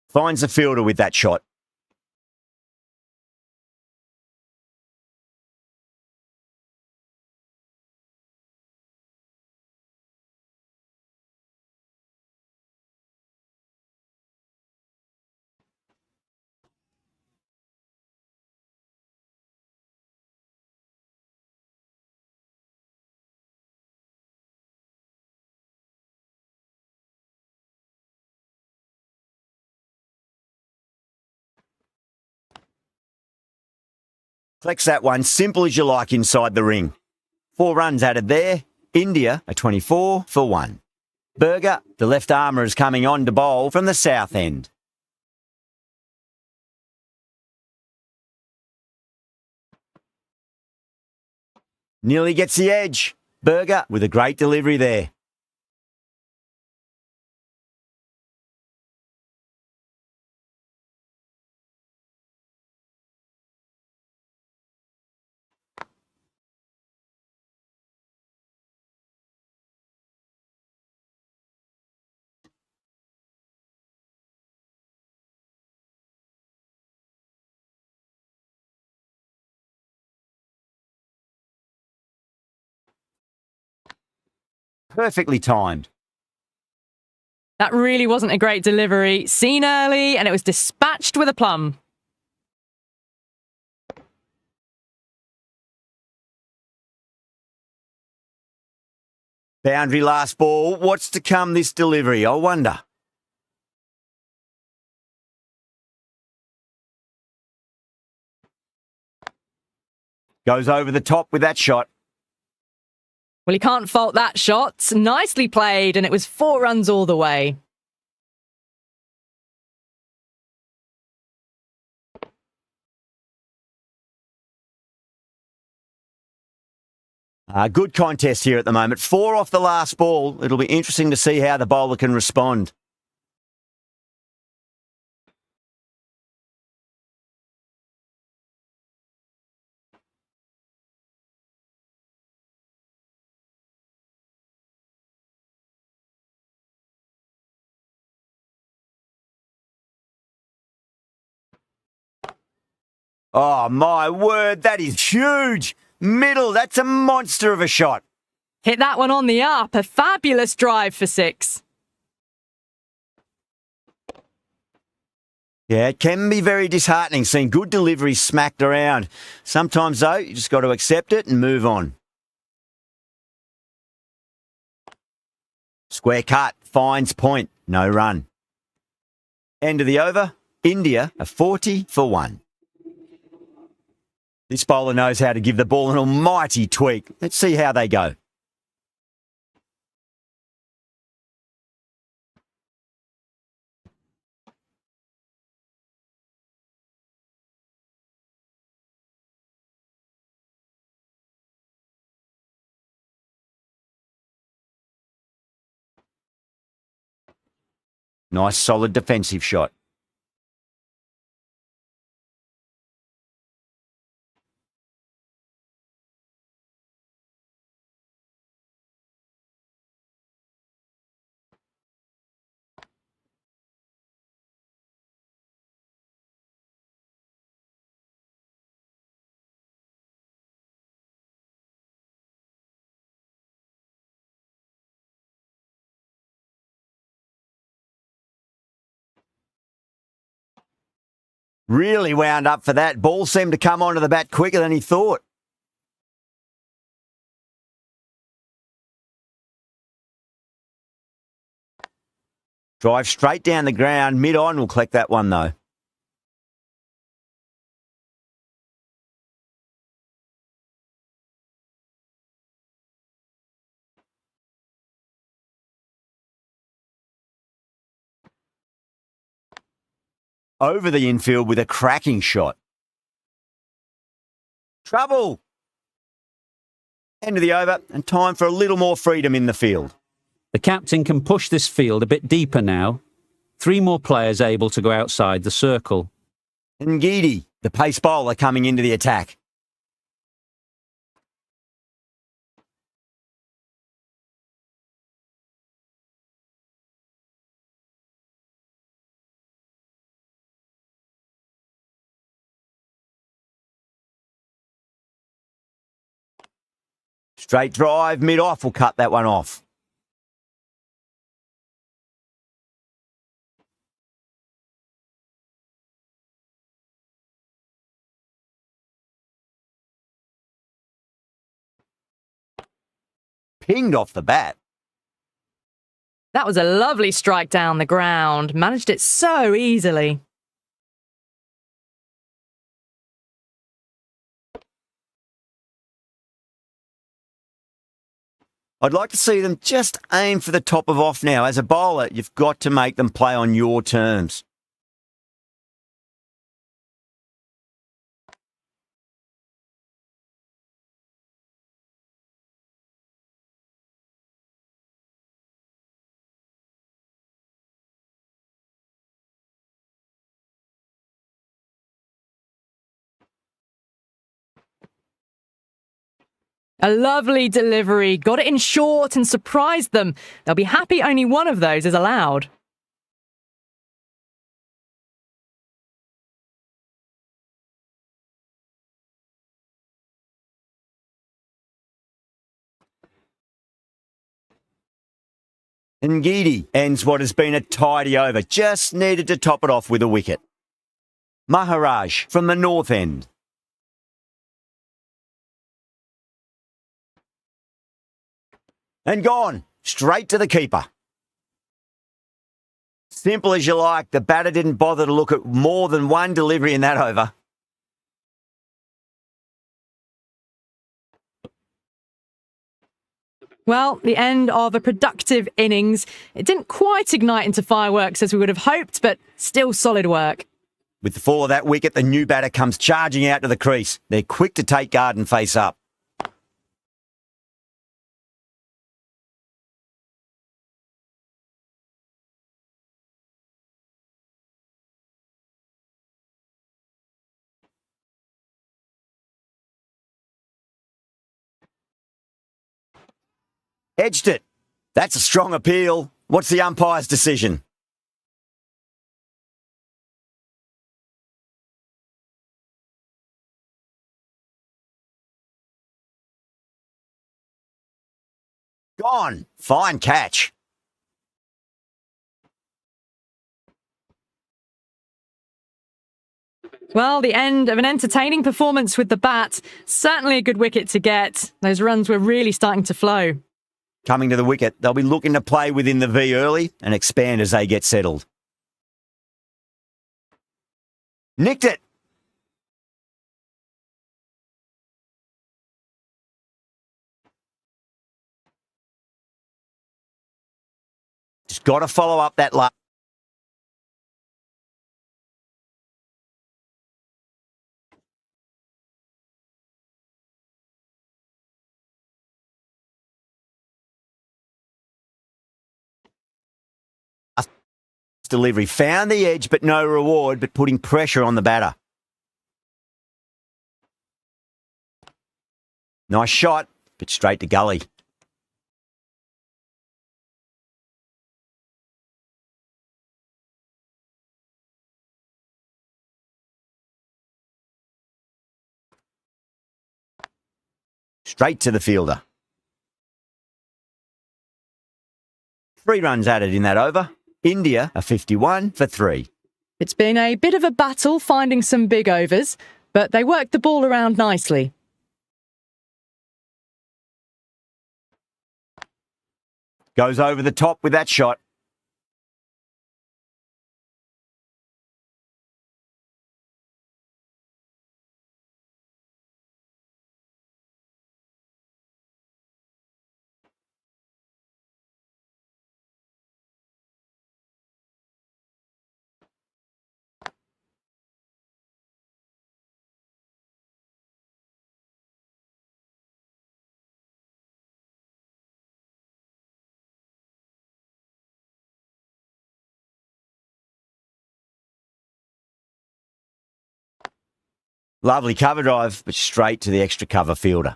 Finds the fielder with that shot. Collects that one, simple as you like inside the ring. 4 runs added there. India are 24 for 1. Berger, the left armour, is coming on to bowl from the south end. Nearly gets the edge. Berger with a great delivery there. Perfectly timed. That really wasn't a great delivery. Seen early, and it was dispatched with a plum. Boundary last ball. What's to come this delivery, I wonder? Goes over the top with that shot. Well, you can't fault that shot. Nicely played, and it was 4 runs all the way. Good contest here at the moment. 4 off the last ball. It'll be interesting to see how the bowler can respond. Oh, my word, that is huge. Middle, that's a monster of a shot. Hit that one on the up. A fabulous drive for 6. Yeah, it can be very disheartening seeing good deliveries smacked around. Sometimes, though, you just got to accept it and move on. Square cut, finds point, no run. End of the over, India a 40 for 1. This bowler knows how to give the ball an almighty tweak. Let's see how they go. Nice solid defensive shot. Really wound up for that. Ball seemed to come onto the bat quicker than he thought. Drive straight down the ground. Mid-on will collect that one, though. Over the infield with a cracking shot. Trouble. End of the over and time for a little more freedom in the field. The captain can push this field a bit deeper now. 3 more players able to go outside the circle. Ngidi, the pace bowler, coming into the attack. Straight drive, mid-off will cut that one off. Pinged off the bat. That was a lovely strike down the ground. Managed it so easily. I'd like to see them just aim for the top of off now. As a bowler, you've got to make them play on your terms. A lovely delivery. Got it in short and surprised them. They'll be happy only one of those is allowed. Ngidi ends what has been a tidy over. Just needed to top it off with a wicket. Maharaj from the north end. And gone. Straight to the keeper. Simple as you like. The batter didn't bother to look at more than one delivery in that over. Well, the end of a productive innings. It didn't quite ignite into fireworks as we would have hoped, but still solid work. With the fall of that wicket, the new batter comes charging out to the crease. They're quick to take guard and face up. Edged it. That's a strong appeal. What's the umpire's decision? Gone. Fine catch. Well, the end of an entertaining performance with the bat. Certainly a good wicket to get. Those runs were really starting to flow. Coming to the wicket, they'll be looking to play within the V early and expand as they get settled. Nicked it. Just got to follow up that last. Delivery. Found the edge, but no reward, but putting pressure on the batter. Nice shot, but straight to gully. Straight to the fielder. 3 runs added in that over. India are 51 for 3. It's been a bit of a battle finding some big overs, but they worked the ball around nicely. Goes over the top with that shot. Lovely cover drive, but straight to the extra cover fielder.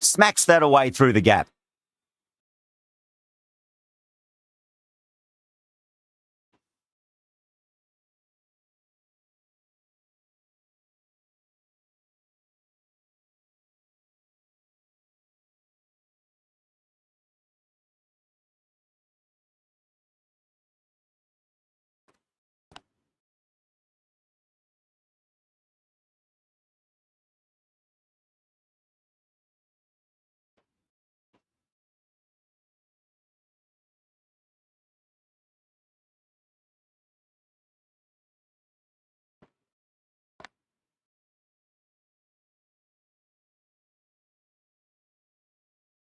Smacks that away through the gap.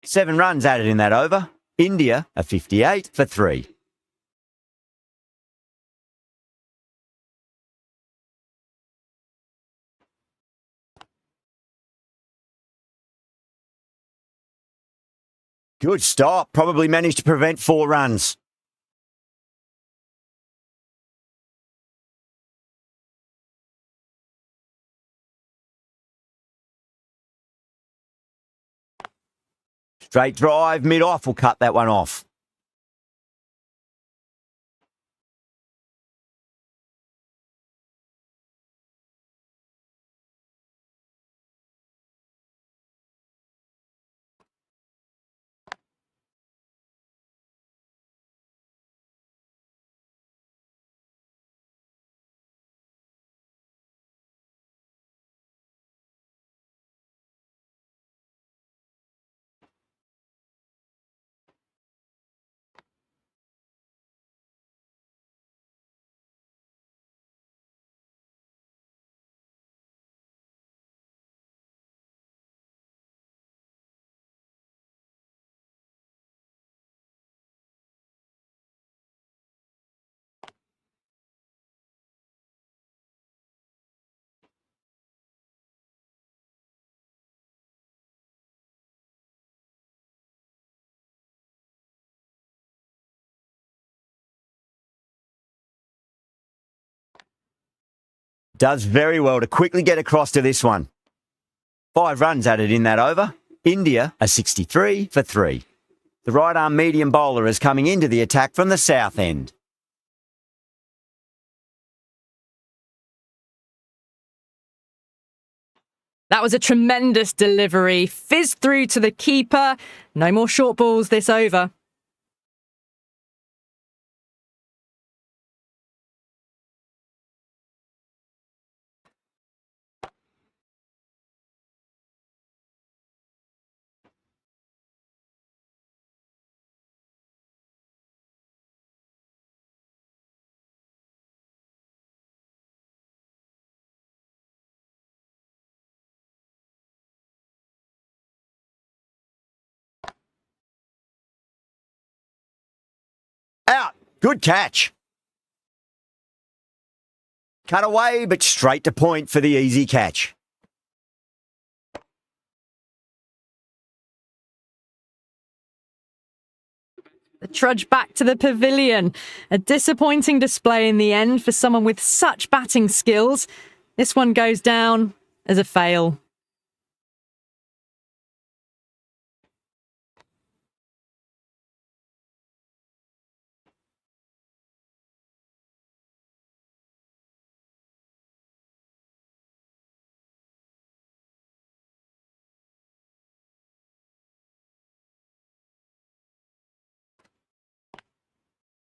Seven runs added in that over. India are 58 for 3. Good stop. Probably managed to prevent 4 runs. Straight drive, mid-off will cut that one off. Does very well to quickly get across to this one. 5 runs added in that over. India are 63 for 3. The right-arm medium bowler is coming into the attack from the south end. That was a tremendous delivery. Fizzed through to the keeper. No more short balls this over. Out. Good catch. Cut away, but straight to point for the easy catch. The trudge back to the pavilion. A disappointing display in the end for someone with such batting skills. This one goes down as a fail.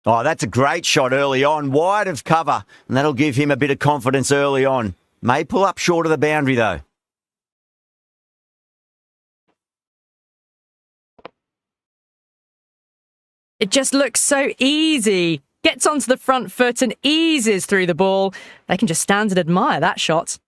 Oh, that's a great shot early on, wide of cover, and that'll give him a bit of confidence early on. May pull up short of the boundary, though. It just looks so easy. Gets onto the front foot and eases through the ball. They can just stand and admire that shot.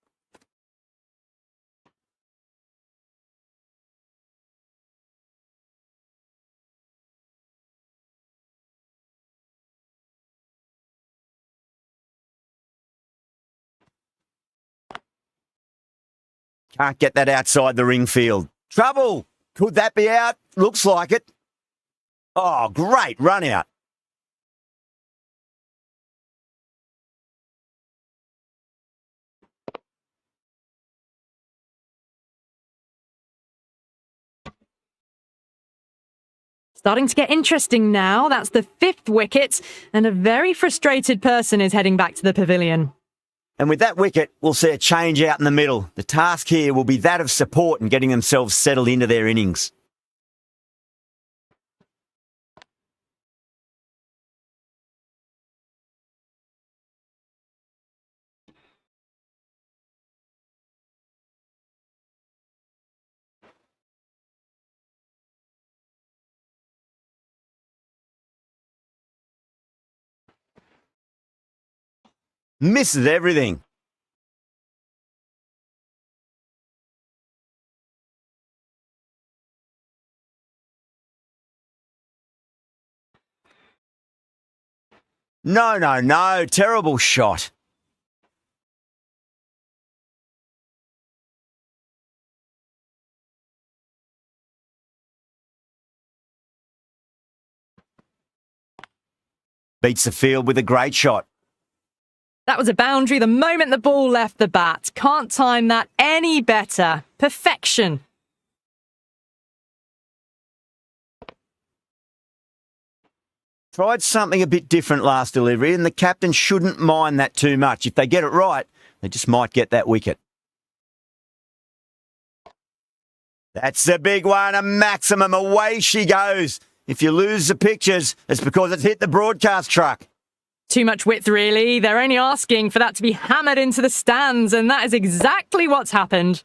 Can't get that outside the ring field. Trouble! Could that be out? Looks like it. Oh, great run out. Starting to get interesting now. That's the 5th wicket, and a very frustrated person is heading back to the pavilion. And with that wicket, we'll see a change out in the middle. The task here will be that of support and getting themselves settled into their innings. Misses everything. No, no, no. Terrible shot. Beats the field with a great shot. That was a boundary the moment the ball left the bat. Can't time that any better. Perfection. Tried something a bit different last delivery, and the captain shouldn't mind that too much. If they get it right, they just might get that wicket. That's the big one, a maximum. Away she goes. If you lose the pictures, it's because it's hit the broadcast truck. Too much width, really. They're only asking for that to be hammered into the stands, and that is exactly what's happened.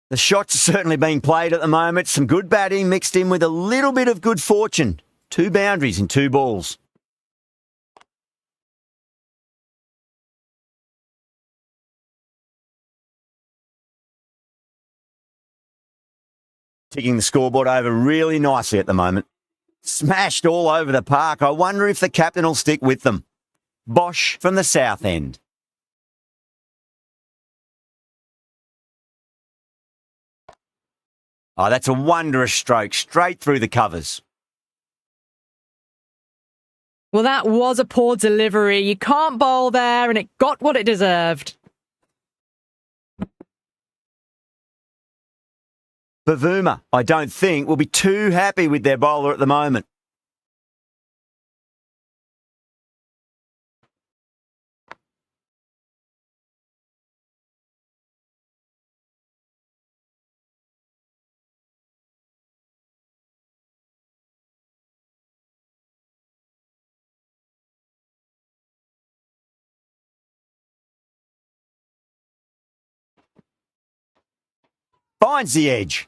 The shots are certainly being played at the moment. Some good batting mixed in with a little bit of good fortune. 2 boundaries in 2 balls. Ticking the scoreboard over really nicely at the moment. Smashed all over the park. I wonder if the captain will stick with them. Bosch from the south end. Oh, that's a wondrous stroke, straight through the covers. Well, that was a poor delivery. You can't bowl there, and it got what it deserved. Bavuma, I don't think, will be too happy with their bowler at the moment. Finds the edge.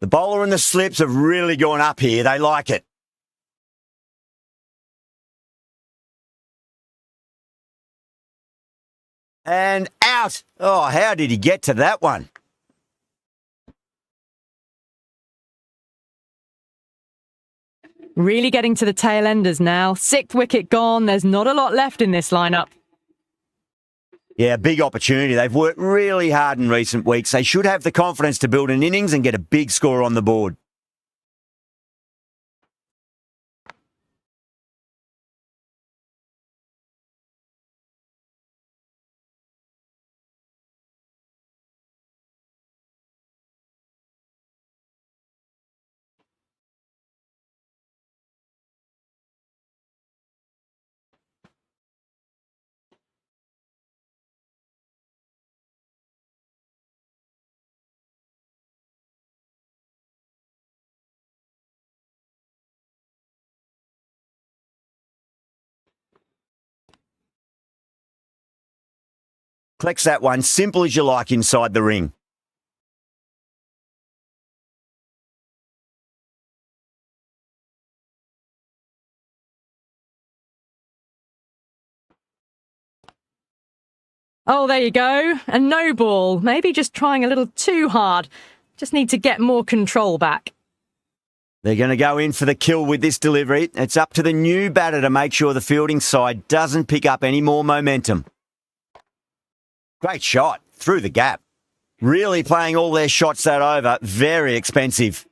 The bowler and the slips have really gone up here. They like it. And out. Oh, how did he get to that one? Really getting to the tail enders now. 6th wicket gone. There's not a lot left in this lineup. Yeah, big opportunity. They've worked really hard in recent weeks. They should have the confidence to build an innings and get a big score on the board. Collects that one, simple as you like inside the ring. Oh, there you go. A no ball. Maybe just trying a little too hard. Just need to get more control back. They're going to go in for the kill with this delivery. It's up to the new batter to make sure the fielding side doesn't pick up any more momentum. Great shot through the gap. Really playing all their shots that over. Very expensive.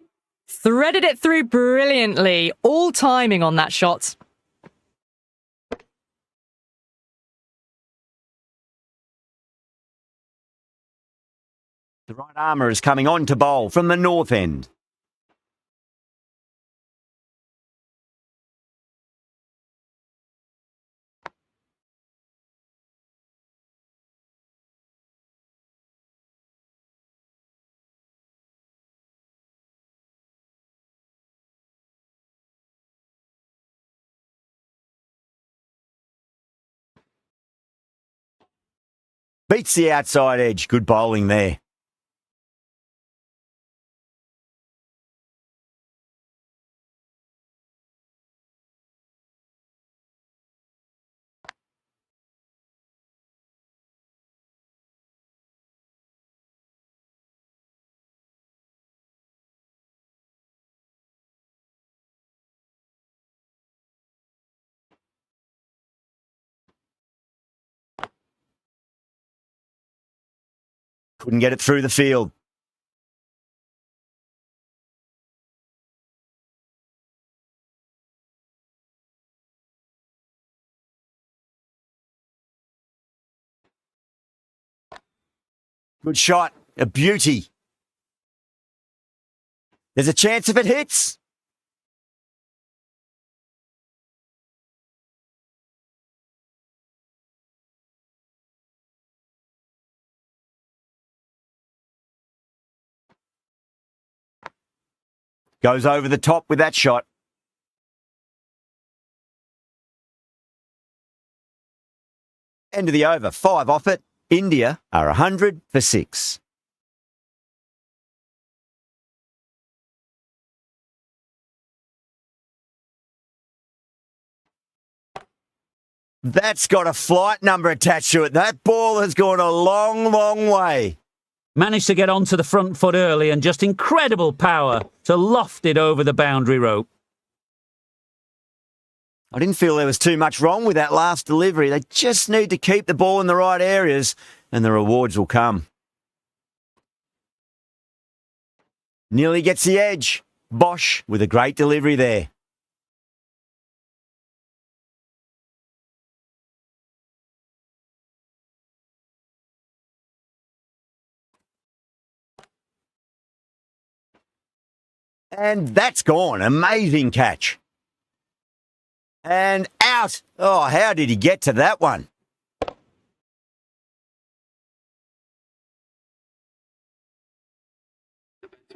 Threaded it through brilliantly. All timing on that shot. The right armour is coming on to bowl from the north end. Beats the outside edge. Good bowling there. Couldn't get it through the field. Good shot. A beauty. There's a chance if it hits. Goes over the top with that shot. End of the over. 5 off it. India are 100 for 6. That's got a flight number attached to it. That ball has gone a long, long way. Managed to get onto the front foot early and just incredible power to loft it over the boundary rope. I didn't feel there was too much wrong with that last delivery. They just need to keep the ball in the right areas and the rewards will come. Nearly gets the edge. Bosch with a great delivery there. And that's gone. Amazing catch. And out. Oh, how did he get to that one?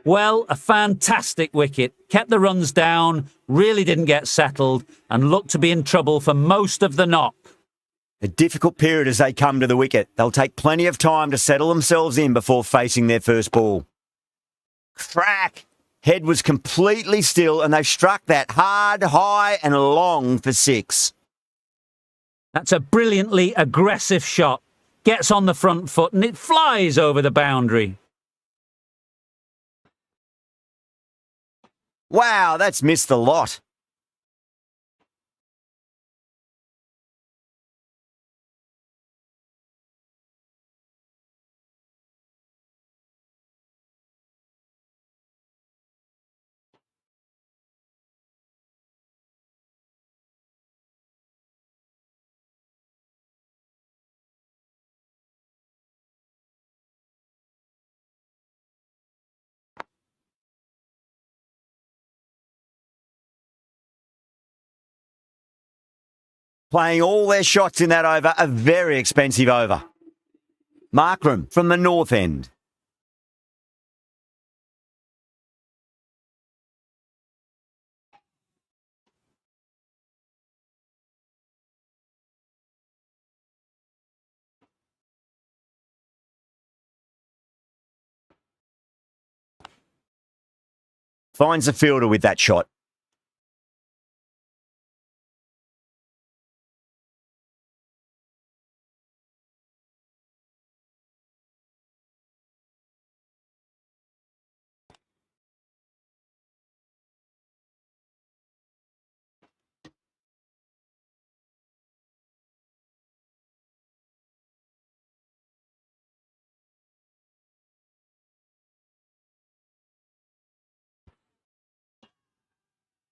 Well, a fantastic wicket. Kept the runs down, really didn't get settled, and looked to be in trouble for most of the knock. A difficult period as they come to the wicket. They'll take plenty of time to settle themselves in before facing their first ball. Crack! Head was completely still and they've struck that hard, high and long for 6. That's a brilliantly aggressive shot. Gets on the front foot and it flies over the boundary. Wow, that's missed the lot. Playing all their shots in that over, a very expensive over. Markram from the north end. Finds the fielder with that shot.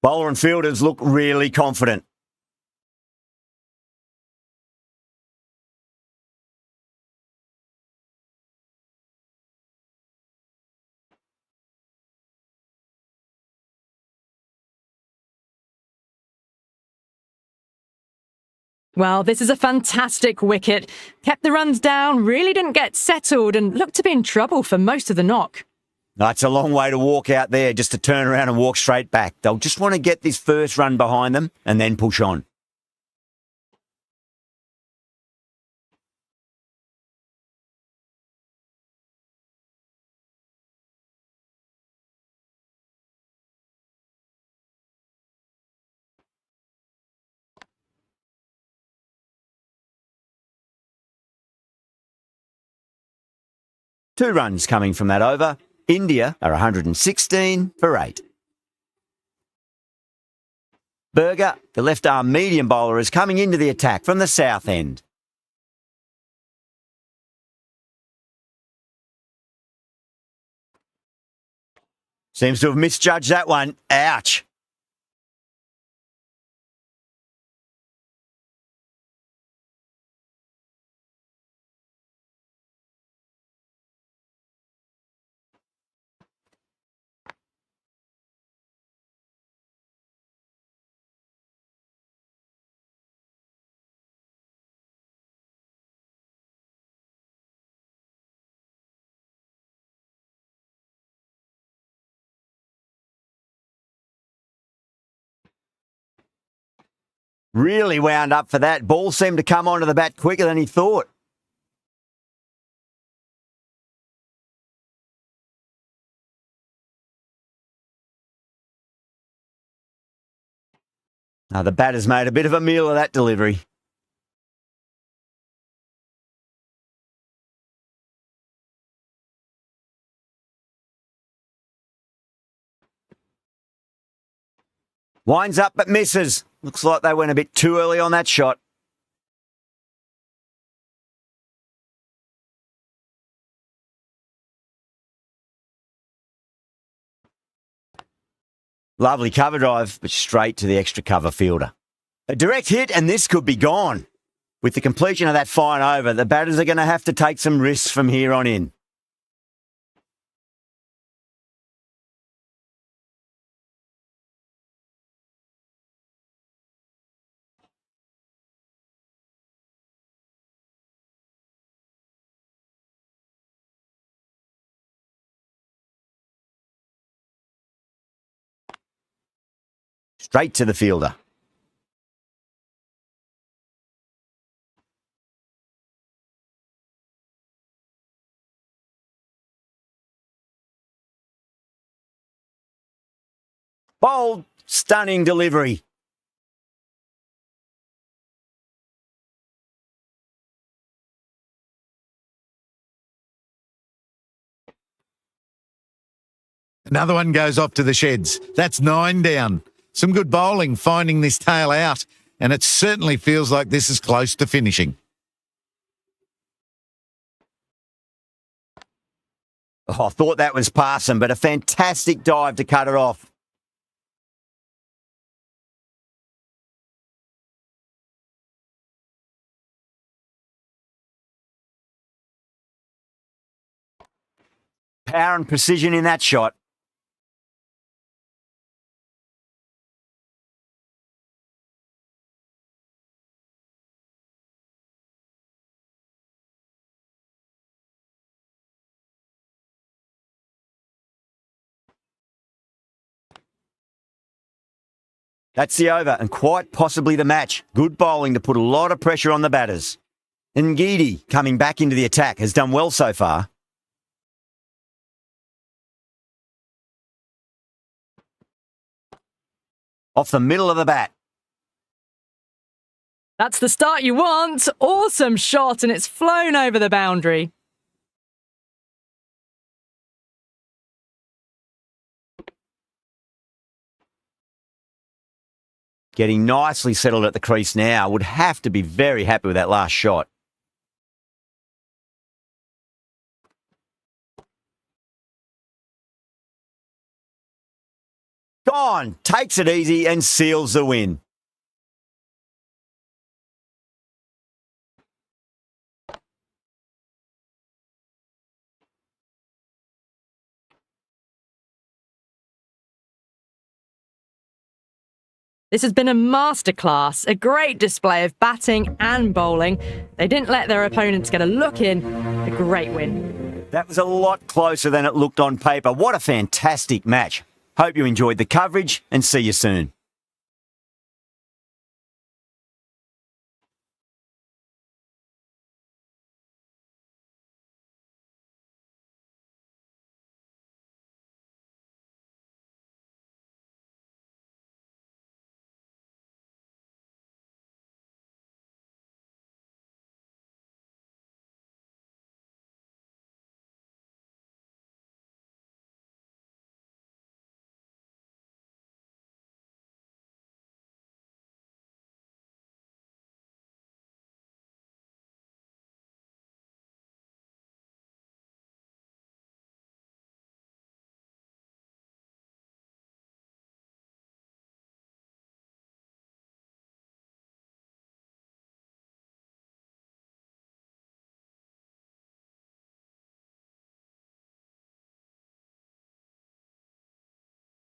Bowler and fielders look really confident. Well, this is a fantastic wicket. Kept the runs down, really didn't get settled, and looked to be in trouble for most of the knock. That's a long way to walk out there just to turn around and walk straight back. They'll just want to get this first run behind them and then push on. Two runs coming from that over. India are 116 for 8. Berger, the left-arm medium bowler, is coming into the attack from the south end. Seems to have misjudged that one. Ouch. Really wound up for that. Ball seemed to come onto the bat quicker than he thought. Now the batter's made a bit of a meal of that delivery. Winds up but misses. Looks like they went a bit too early on that shot. Lovely cover drive, but straight to the extra cover fielder. A direct hit and this could be gone. With the completion of that fine over, the batters are going to have to take some risks from here on in. Straight to the fielder. Bold, stunning delivery. Another one goes off to the sheds. That's 9 down. Some good bowling finding this tail out, and it certainly feels like this is close to finishing. Oh, I thought that was passing, but a fantastic dive to cut it off. Power and precision in that shot. That's the over and quite possibly the match. Good bowling to put a lot of pressure on the batters. Ngidi, coming back into the attack, has done well so far. Off the middle of the bat. That's the start you want. Awesome shot, and it's flown over the boundary. Getting nicely settled at the crease now. Would have to be very happy with that last shot. Gone. Takes it easy and seals the win. This has been a masterclass, a great display of batting and bowling. They didn't let their opponents get a look in. A great win. That was a lot closer than it looked on paper. What a fantastic match. Hope you enjoyed the coverage and see you soon.